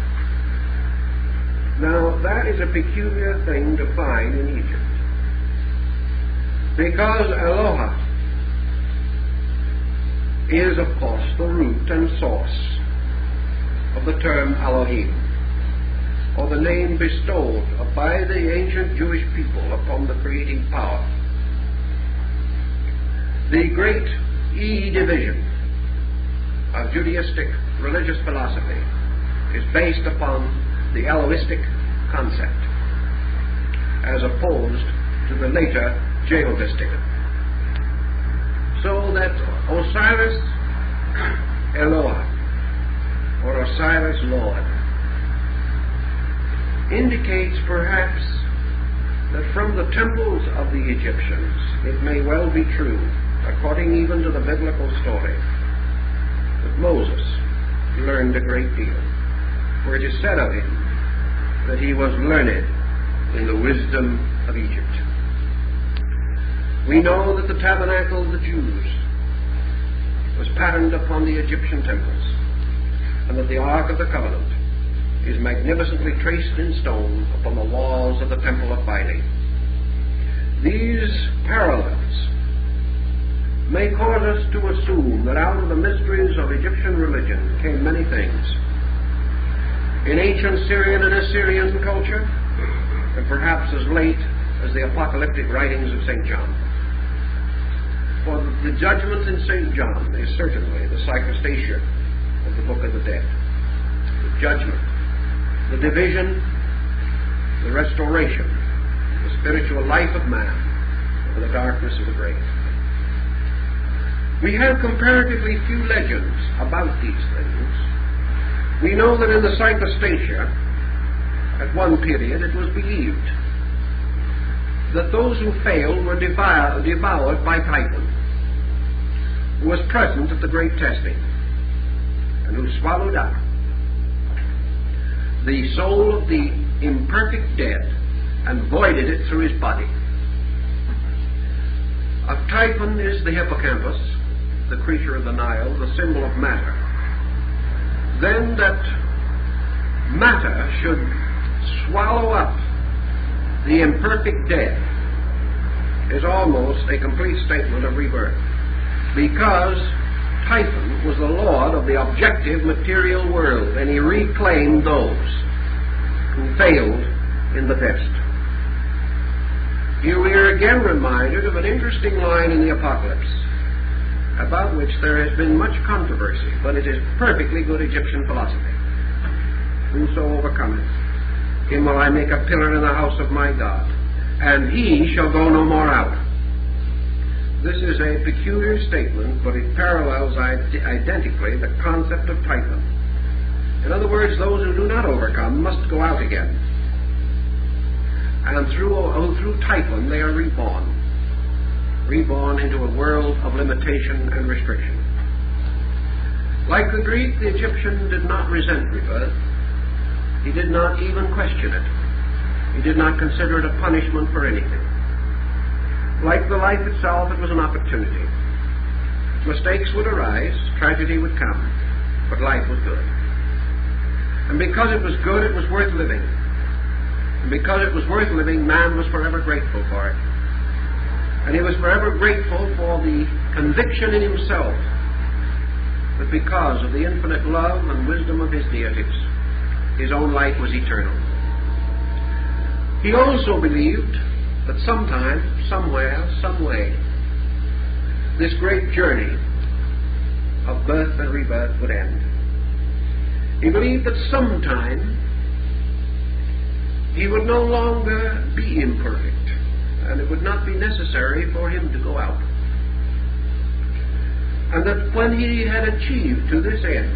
Now, that is a peculiar thing to find in Egypt, because Eloha is, of course, the root and source of the term Elohim, or the name bestowed by the ancient Jewish people upon the creating power. The great division of Judaistic religious philosophy is based upon the Elohistic concept, as opposed to the later Jehovistic. So that Osiris Eloah, or Osiris Lord, indicates perhaps that from the temples of the Egyptians, it may well be true, according even to the biblical story, that Moses learned a great deal, for it is said of him that he was learned in the wisdom of Egypt. We know that the tabernacle of the Jews was patterned upon the Egyptian temples, and that the Ark of the Covenant is magnificently traced in stone upon the walls of the Temple of Baali. These parallels may cause us to assume that out of the mysteries of Egyptian religion came many things. In ancient Syrian and Assyrian culture, and perhaps as late as the apocalyptic writings of St. John. For the judgment in St. John is certainly the psychostasia of the Book of the Dead. The judgment, the division, the restoration, the spiritual life of man over the darkness of the grave. We have comparatively few legends about these things. We know that in the psychostasia, at one period, it was believed that those who failed were devoured by Typhon, who was present at the great testing, and who swallowed up the soul of the imperfect dead and voided it through his body. Of Typhon is the hippocampus, the creature of the Nile, the symbol of matter. Then that matter should swallow up the imperfect dead is almost a complete statement of rebirth, because Typhon was the lord of the objective material world, and he reclaimed those who failed in the test. Here we are again reminded of an interesting line in the Apocalypse, about which there has been much controversy, but it is perfectly good Egyptian philosophy. Whoso overcometh, him will I make a pillar in the house of my God, and he shall go no more out. This is a peculiar statement, but it parallels identically the concept of Typhon. In other words, those who do not overcome must go out again. And through Typhon they are reborn into a world of limitation and restriction. Like the Greek, the Egyptian did not resent rebirth. He did not even question it. He did not consider it a punishment for anything. Like the life itself, it was an opportunity. Mistakes would arise, tragedy would come, but life was good. And because it was good, it was worth living. And because it was worth living, man was forever grateful for it. And he was forever grateful for the conviction in himself that because of the infinite love and wisdom of his deities, his own life was eternal. He also believed that sometime, somewhere, some way, this great journey of birth and rebirth would end. He believed that sometime he would no longer be imperfect, and it would not be necessary for him to go out. And that when he had achieved to this end,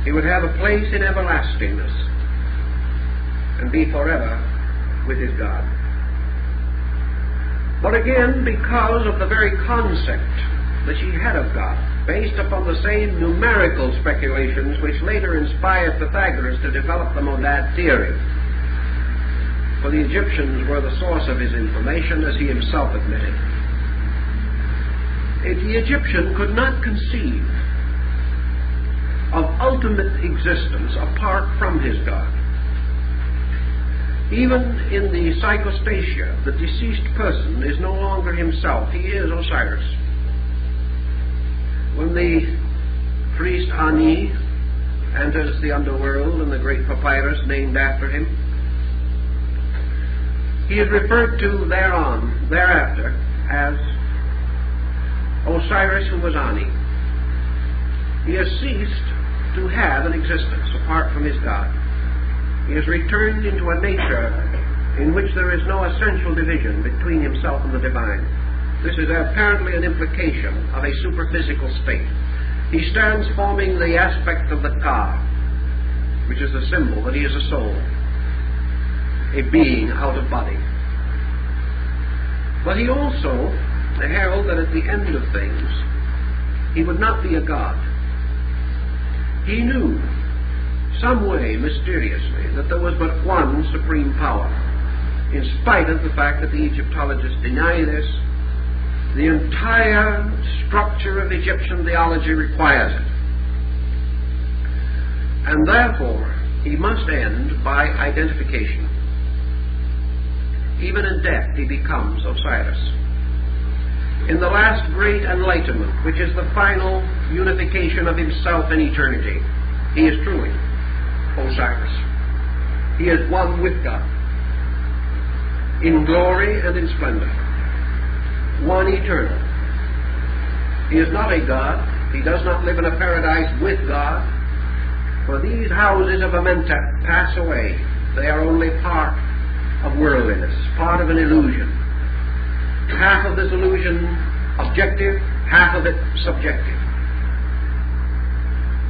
he would have a place in everlastingness and be forever with his God. But again, because of the very concept that he had of God, based upon the same numerical speculations which later inspired Pythagoras to develop the monad theory, for the Egyptians were the source of his information, as he himself admitted, the Egyptian could not conceive of ultimate existence apart from his God. Even in the psychostasia, the deceased person is no longer himself. He is Osiris. When the priest Ani enters the underworld in the great papyrus named after him, he is referred to thereafter as Osiris who was Ani. He has ceased to have an existence apart from his God. He has returned into a nature in which there is no essential division between himself and the divine. This is apparently an implication of a superphysical state. He stands forming the aspect of the Ka, which is the symbol that he is a soul, a being out of body. But he also held that at the end of things, he would not be a god. He knew, some way, mysteriously, that there was but one supreme power. In spite of the fact that the Egyptologists deny this, the entire structure of Egyptian theology requires it. And therefore, he must end by identification. Even in death, he becomes Osiris. In the last great enlightenment, which is the final unification of himself in eternity, he is truly Osiris. He is one with God, in glory and in splendor, one eternal. He is not a god. He does not live in a paradise with God, for these houses of Amenhotep pass away. They are only part of worldliness, part of an illusion. Half of this illusion objective, half of it subjective.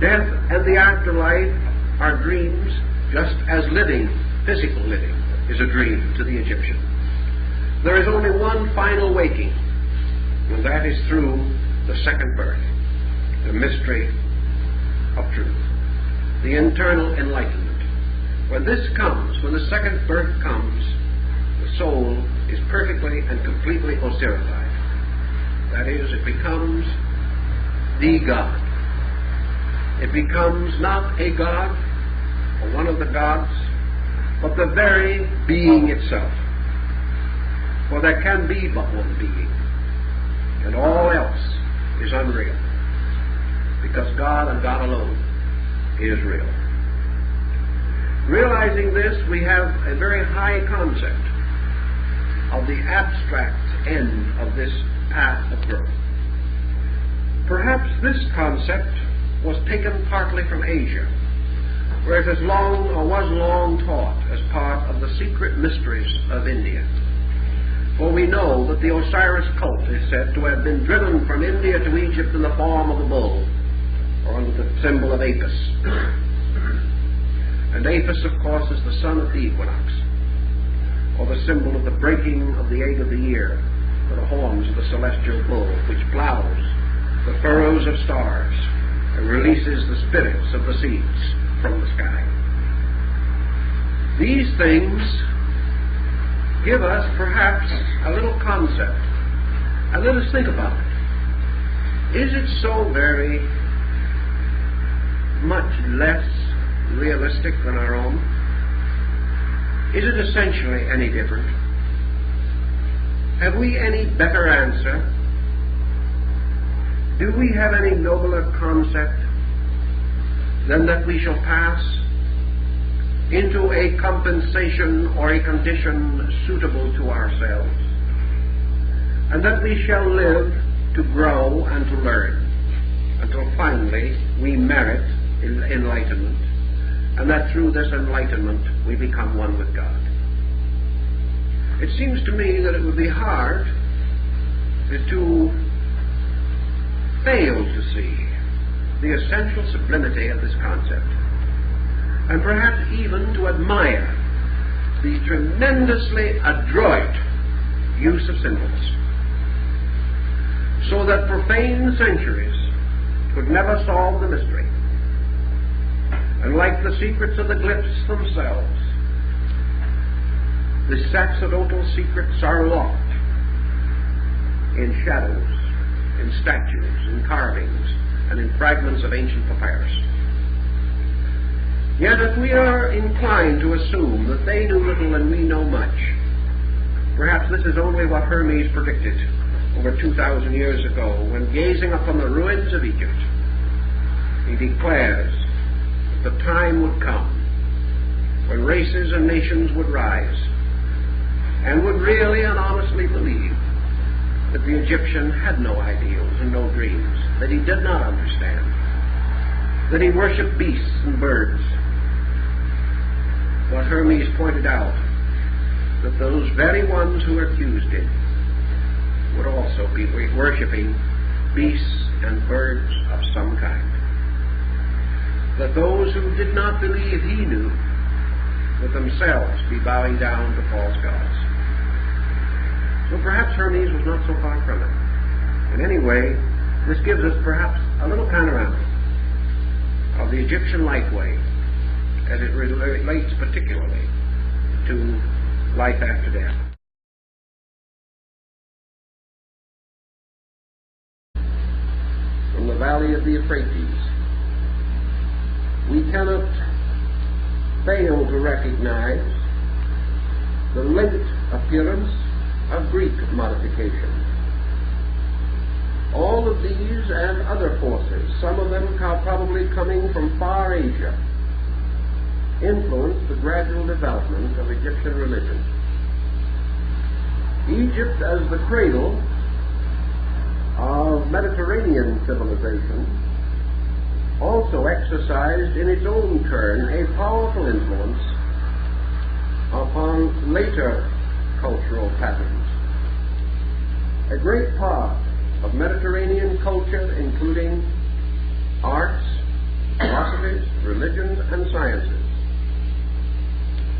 Death and the afterlife are dreams, just as living, physical living, is a dream to the Egyptian. There is only one final waking, and that is through the second birth, the mystery of truth, the internal enlightenment. When this comes, when the second birth comes, the soul is perfectly and completely Osirified. That is, it becomes the God. It becomes not a god or one of the gods, but the very being itself. For there can be but one being, and all else is unreal, because God and God alone is real. Realizing this, we have a very high concept of the abstract end of this path of growth. Perhaps this concept was taken partly from Asia, where it was long taught as part of the secret mysteries of India. For we know that the Osiris cult is said to have been driven from India to Egypt in the form of a bull, or under the symbol of Apis. And Apis, of course, is the sun at the equinox, or the symbol of the breaking of the egg of the year, for the horns of the celestial bull, which plows the furrows of stars and releases the spirits of the seeds from the sky. These things give us perhaps a little concept, and let us think about it. Is it so very much less realistic than our own? Is it essentially any different? Have we any better answer? Do we have any nobler concept than that we shall pass into a compensation or a condition suitable to ourselves, and that we shall live to grow and to learn until finally we merit enlightenment, and that through this enlightenment we become one with God? It seems to me that it would be hard to fail to see the essential sublimity of this concept, and perhaps even to admire the tremendously adroit use of symbols, so that profane centuries could never solve the mystery. And like the secrets of the glyphs themselves, the sacerdotal secrets are locked in shadows, in statues, in carvings, and in fragments of ancient papyrus. Yet if we are inclined to assume that they knew little and we know much, perhaps this is only what Hermes predicted over 2,000 years ago, when gazing upon the ruins of Egypt, he declares that the time would come when races and nations would rise and would really and honestly believe that the Egyptian had no ideals and no dreams, that he did not understand, that he worshipped beasts and birds. But Hermes pointed out that those very ones who accused him would also be worshipping beasts and birds of some kind. That those who did not believe he knew would themselves be bowing down to false gods. So perhaps Hermes was not so far from it. In any way, this gives us perhaps a little panorama of the Egyptian life way as it relates particularly to life after death. From the valley of the Euphrates, we cannot fail to recognize the late appearance of Greek modification. All of these and other forces, some of them probably coming from far Asia, influenced the gradual development of Egyptian religion. Egypt, as the cradle of Mediterranean civilization, also exercised in its own turn a powerful influence upon later cultural patterns. A great part of Mediterranean culture, including arts, philosophies, religions, and sciences,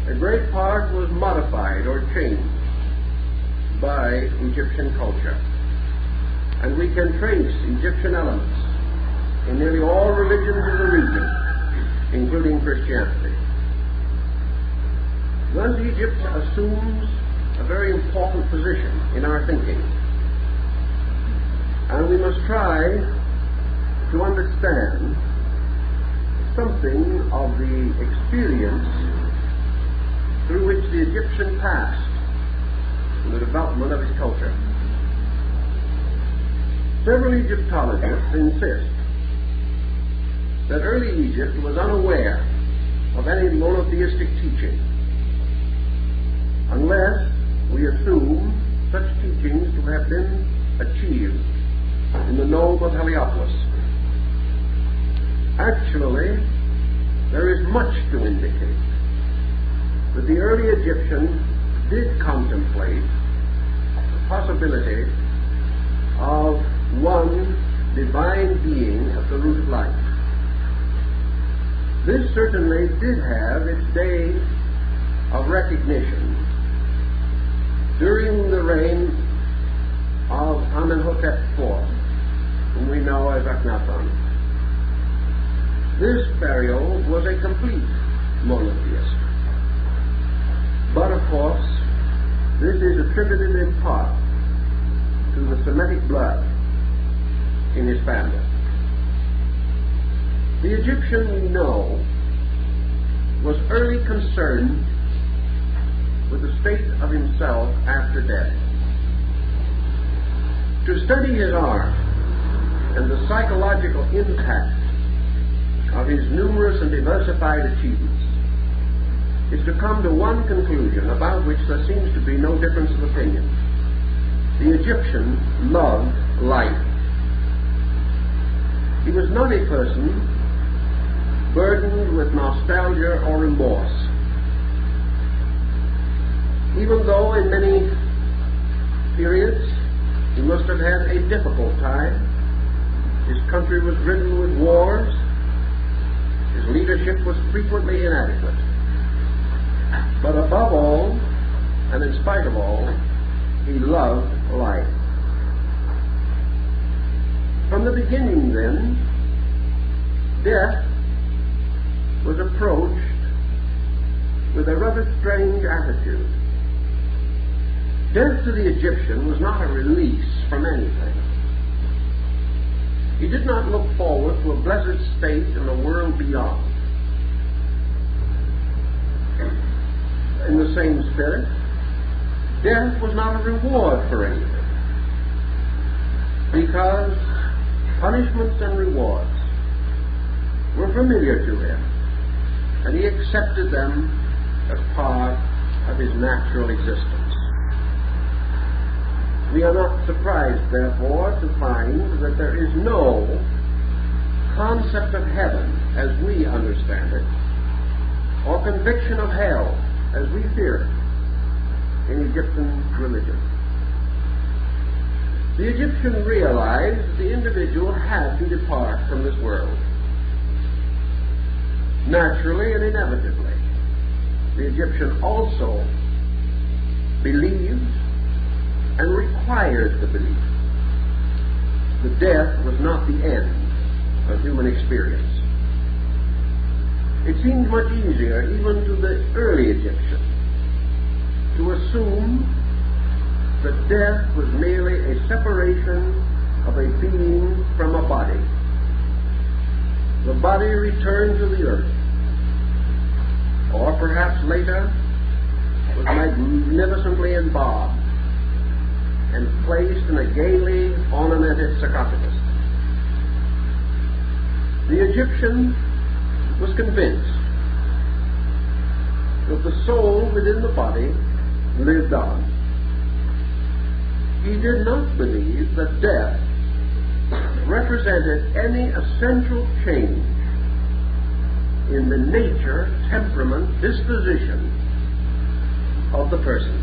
a great part was modified or changed by Egyptian culture. And we can trace Egyptian elements in nearly all religions of the region, including Christianity. Thus, Egypt assumes a very important position in our thinking. And we must try to understand something of the experience through which the Egyptian passed in the development of his culture. Several Egyptologists insist that early Egypt was unaware of any monotheistic teaching, unless we assume such teachings to have been achieved in the Nome of Heliopolis. Actually, there is much to indicate that the early Egyptians did contemplate possibility of one divine being at the root of life. This certainly did have its day of recognition during the reign of Amenhotep IV, whom we know as Akhenaten. This pharaoh was a complete monotheist. But of course, this is attributed in part to the Semitic blood in his family. The Egyptian, we know, was early concerned with the state of himself after death. To study his art and the psychological impact of his numerous and diversified achievements is to come to one conclusion about which there seems to be no difference of opinion. The Egyptian loved life. He was not a person burdened with nostalgia or remorse. Even though in many periods he must have had a difficult time, his country was riddled with wars, his leadership was frequently inadequate. But above all, and in spite of all, he loved life. From the beginning, then, death was approached with a rather strange attitude. Death to the Egyptian was not a release from anything. He did not look forward to a blessed state in the world beyond. In the same spirit, death was not a reward for anything, because punishments and rewards were familiar to him, and he accepted them as part of his natural existence. We are not surprised, therefore, to find that there is no concept of heaven as we understand it, or conviction of hell as we fear it in Egyptian religion. The Egyptian realized the individual had to depart from this world. Naturally and inevitably, the Egyptian also believed and required the belief that death was not the end of human experience. It seemed much easier, even to the early Egyptian, to assume that death was merely a separation of a being from a body. The body returned to the earth, or perhaps later was magnificently embalmed and placed in a gaily ornamented sarcophagus. The Egyptian was convinced that the soul within the body lived on. He did not believe that death represented any essential change in the nature, temperament, disposition of the person.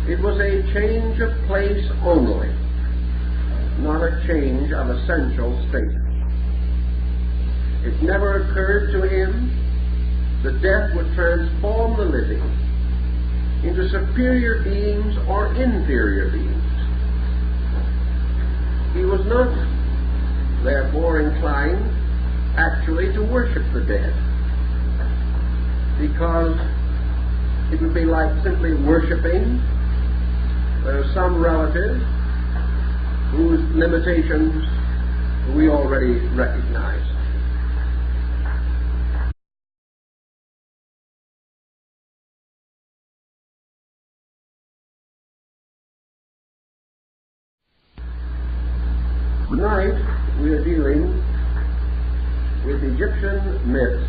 It was a change of place only, not a change of essential state. It never occurred to him that death would transform the living into superior beings or inferior beings. He was not, therefore, inclined actually to worship the dead, because it would be like simply worshiping some relative whose limitations we already recognize. Tonight we are dealing with Egyptian myths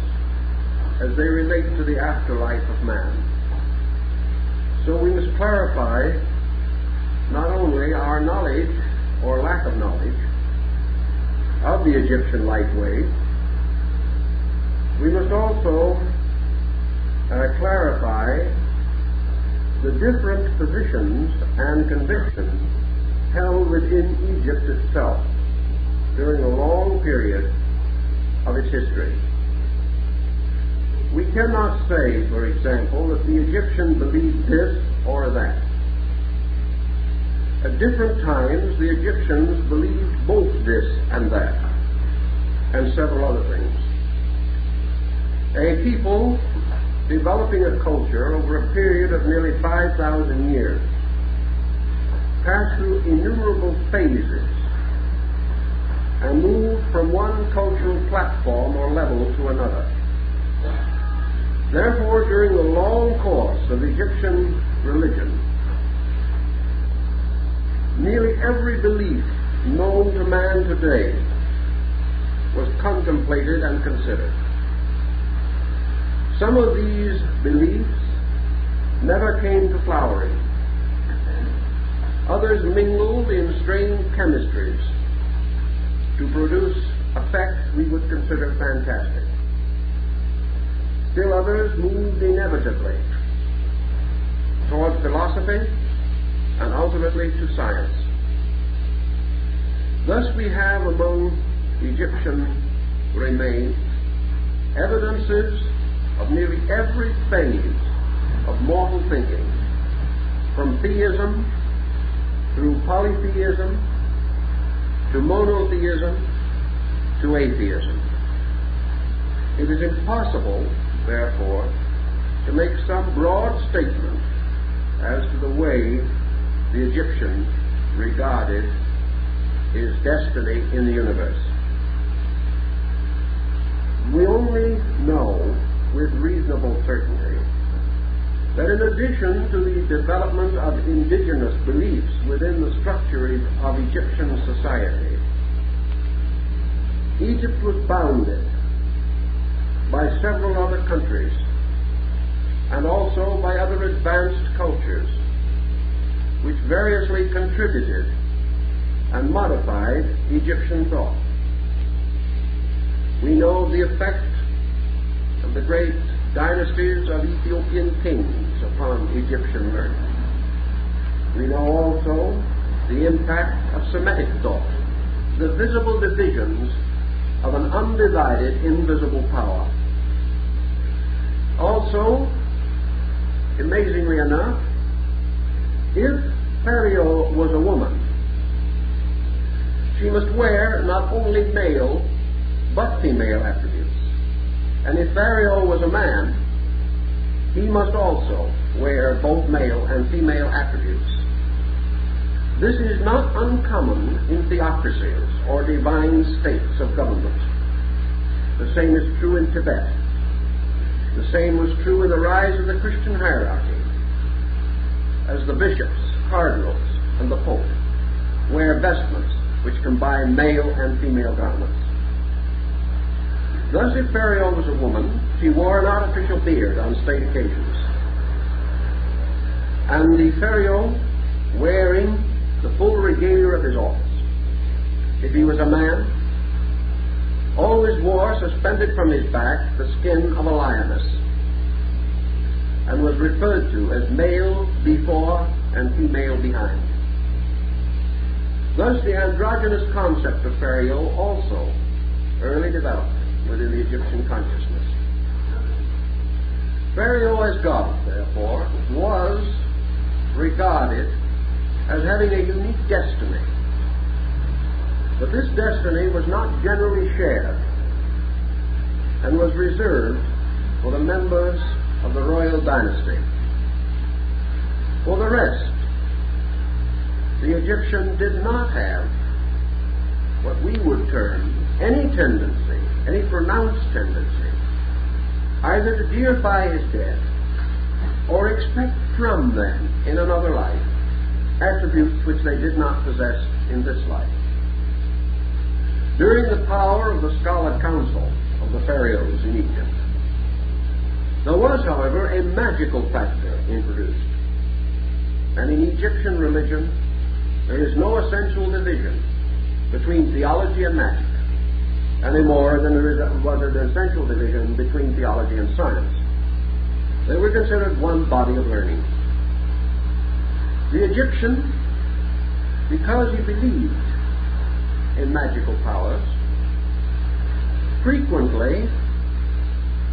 as they relate to the afterlife of man. So we must clarify not only our knowledge or lack of knowledge of the Egyptian life way, we must also clarify the different positions and convictions held within Egypt itself during a long period of its history. We cannot say, for example, that the Egyptian believed this or that. At different times, the Egyptians believed both this and that, and several other things. A people developing a culture over a period of nearly 5,000 years passed through innumerable phases and moved from one cultural platform or level to another. Therefore, during the long course of Egyptian religion, nearly every belief known to man today was contemplated and considered. Some of these beliefs never came to flowering. Others mingled in strange chemistries to produce effects we would consider fantastic. Still others moved inevitably toward philosophy and ultimately to science. Thus we have among Egyptian remains evidences of nearly every phase of mortal thinking, from theism through polytheism to monotheism to atheism. It is impossible, therefore, to make some broad statement as to the way the Egyptian regarded his destiny in the universe. We only know with reasonable certainty that in addition to the development of indigenous beliefs within the structure of Egyptian society, Egypt was bounded by several other countries and also by other advanced cultures which variously contributed and modified Egyptian thought. We know the effect of the great dynasties of Ethiopian kings upon Egyptian learning. We know also the impact of Semitic thought, the visible divisions of an undivided, invisible power. Also, amazingly enough, if Pharaoh was a woman, she must wear not only male but female attributes. And if Pharaoh was a man, he must also wear both male and female attributes. This is not uncommon in theocracies or divine states of government. The same is true in Tibet. The same was true in the rise of the Christian hierarchy, as the bishops, cardinals, and the pope wear vestments which combine male and female garments. Thus, if Pharaoh was a woman, she wore an artificial beard on state occasions. And the Pharaoh wearing the full regalia of his office. If he was a man, always wore suspended from his back the skin of a lioness, and was referred to as male before and female behind. Thus, the androgynous concept of Pharaoh also early developed within the Egyptian consciousness. Pharaoh as God, therefore, was regarded as having a unique destiny. But this destiny was not generally shared and was reserved for the members of the royal dynasty. For the rest, the Egyptian did not have what we would term any tendency, any pronounced tendency, either to deify his dead or expect from them in another life attributes which they did not possess in this life. During the power of the Scholar Council of the pharaohs in Egypt, there was, however, a magical factor introduced. And in Egyptian religion, there is no essential division between theology and magic, any more than there was an essential division between theology and science. They were considered one body of learning. The Egyptian, because he believed in magical powers, frequently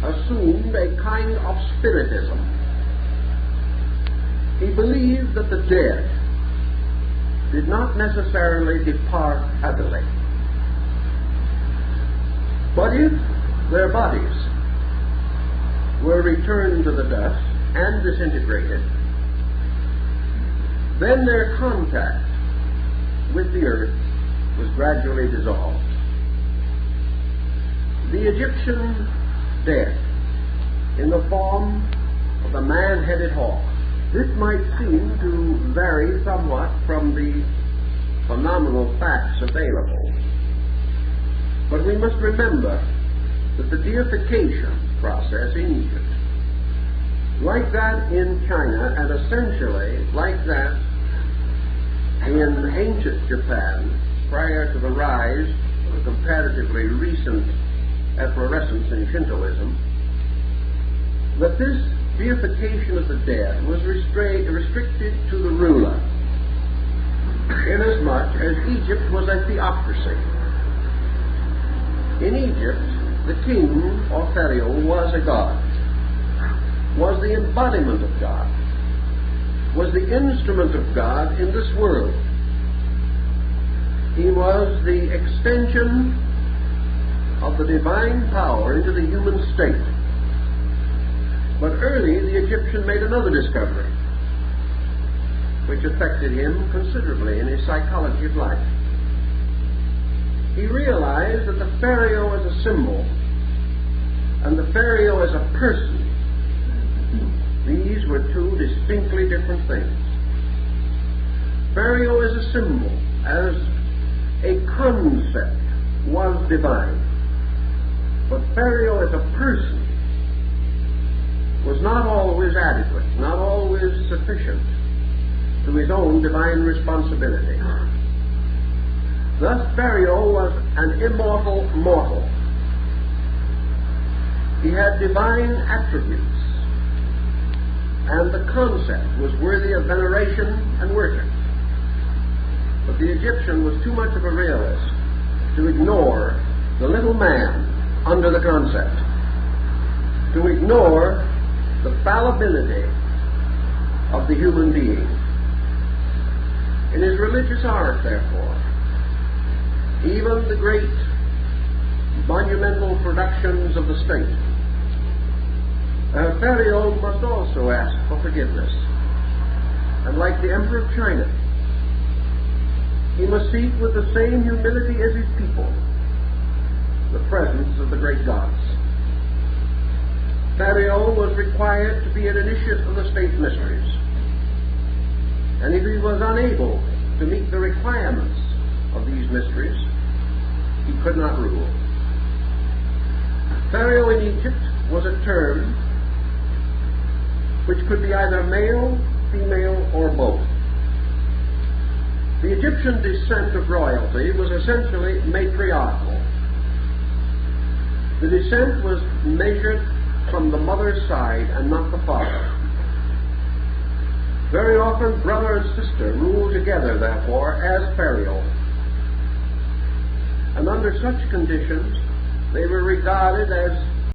assumed a kind of spiritism. He believed that the dead did not necessarily depart happily, but if their bodies were returned to the dust and disintegrated, then their contact with the earth was gradually dissolved. The Egyptian death in the form of the man-headed hawk. This might seem to vary somewhat from the phenomenal facts available, but we must remember that the deification process in Egypt, like that in China, and essentially like that in ancient Japan prior to the rise of the comparatively recent efflorescence in Shintoism, that this deification of the dead was restricted to the ruler, inasmuch as Egypt was a theocracy. In Egypt, the king or pharaoh was a god, was the embodiment of God, was the instrument of God in this world. He was the extension of the divine power into the human state. But early the Egyptian made another discovery, which affected him considerably in his psychology of life. He realized that the pharaoh is a symbol and the pharaoh is a person. These were two distinctly different things. Pharaoh is a symbol, as a concept was divine. But pharaoh as a person was not always adequate, not always sufficient to his own divine responsibility. Thus pharaoh was an immortal mortal. He had divine attributes, and the concept was worthy of veneration and worship. But the Egyptian was too much of a realist to ignore the little man under the concept, to ignore the fallibility of the human being. In his religious art, therefore, even the great monumental productions of the state, pharaoh must also ask for forgiveness. And like the Emperor of China, he must seek with the same humility as his people the presence of the great gods. Pharaoh was required to be an initiate of the state mysteries, and if he was unable to meet the requirements of these mysteries, he could not rule. Pharaoh in Egypt was a term which could be either male, female, or both. The Egyptian descent of royalty was essentially matriarchal. The descent was measured from the mother's side and not the father. Very often brother and sister ruled together, therefore, as pharaoh. And under such conditions, they were regarded as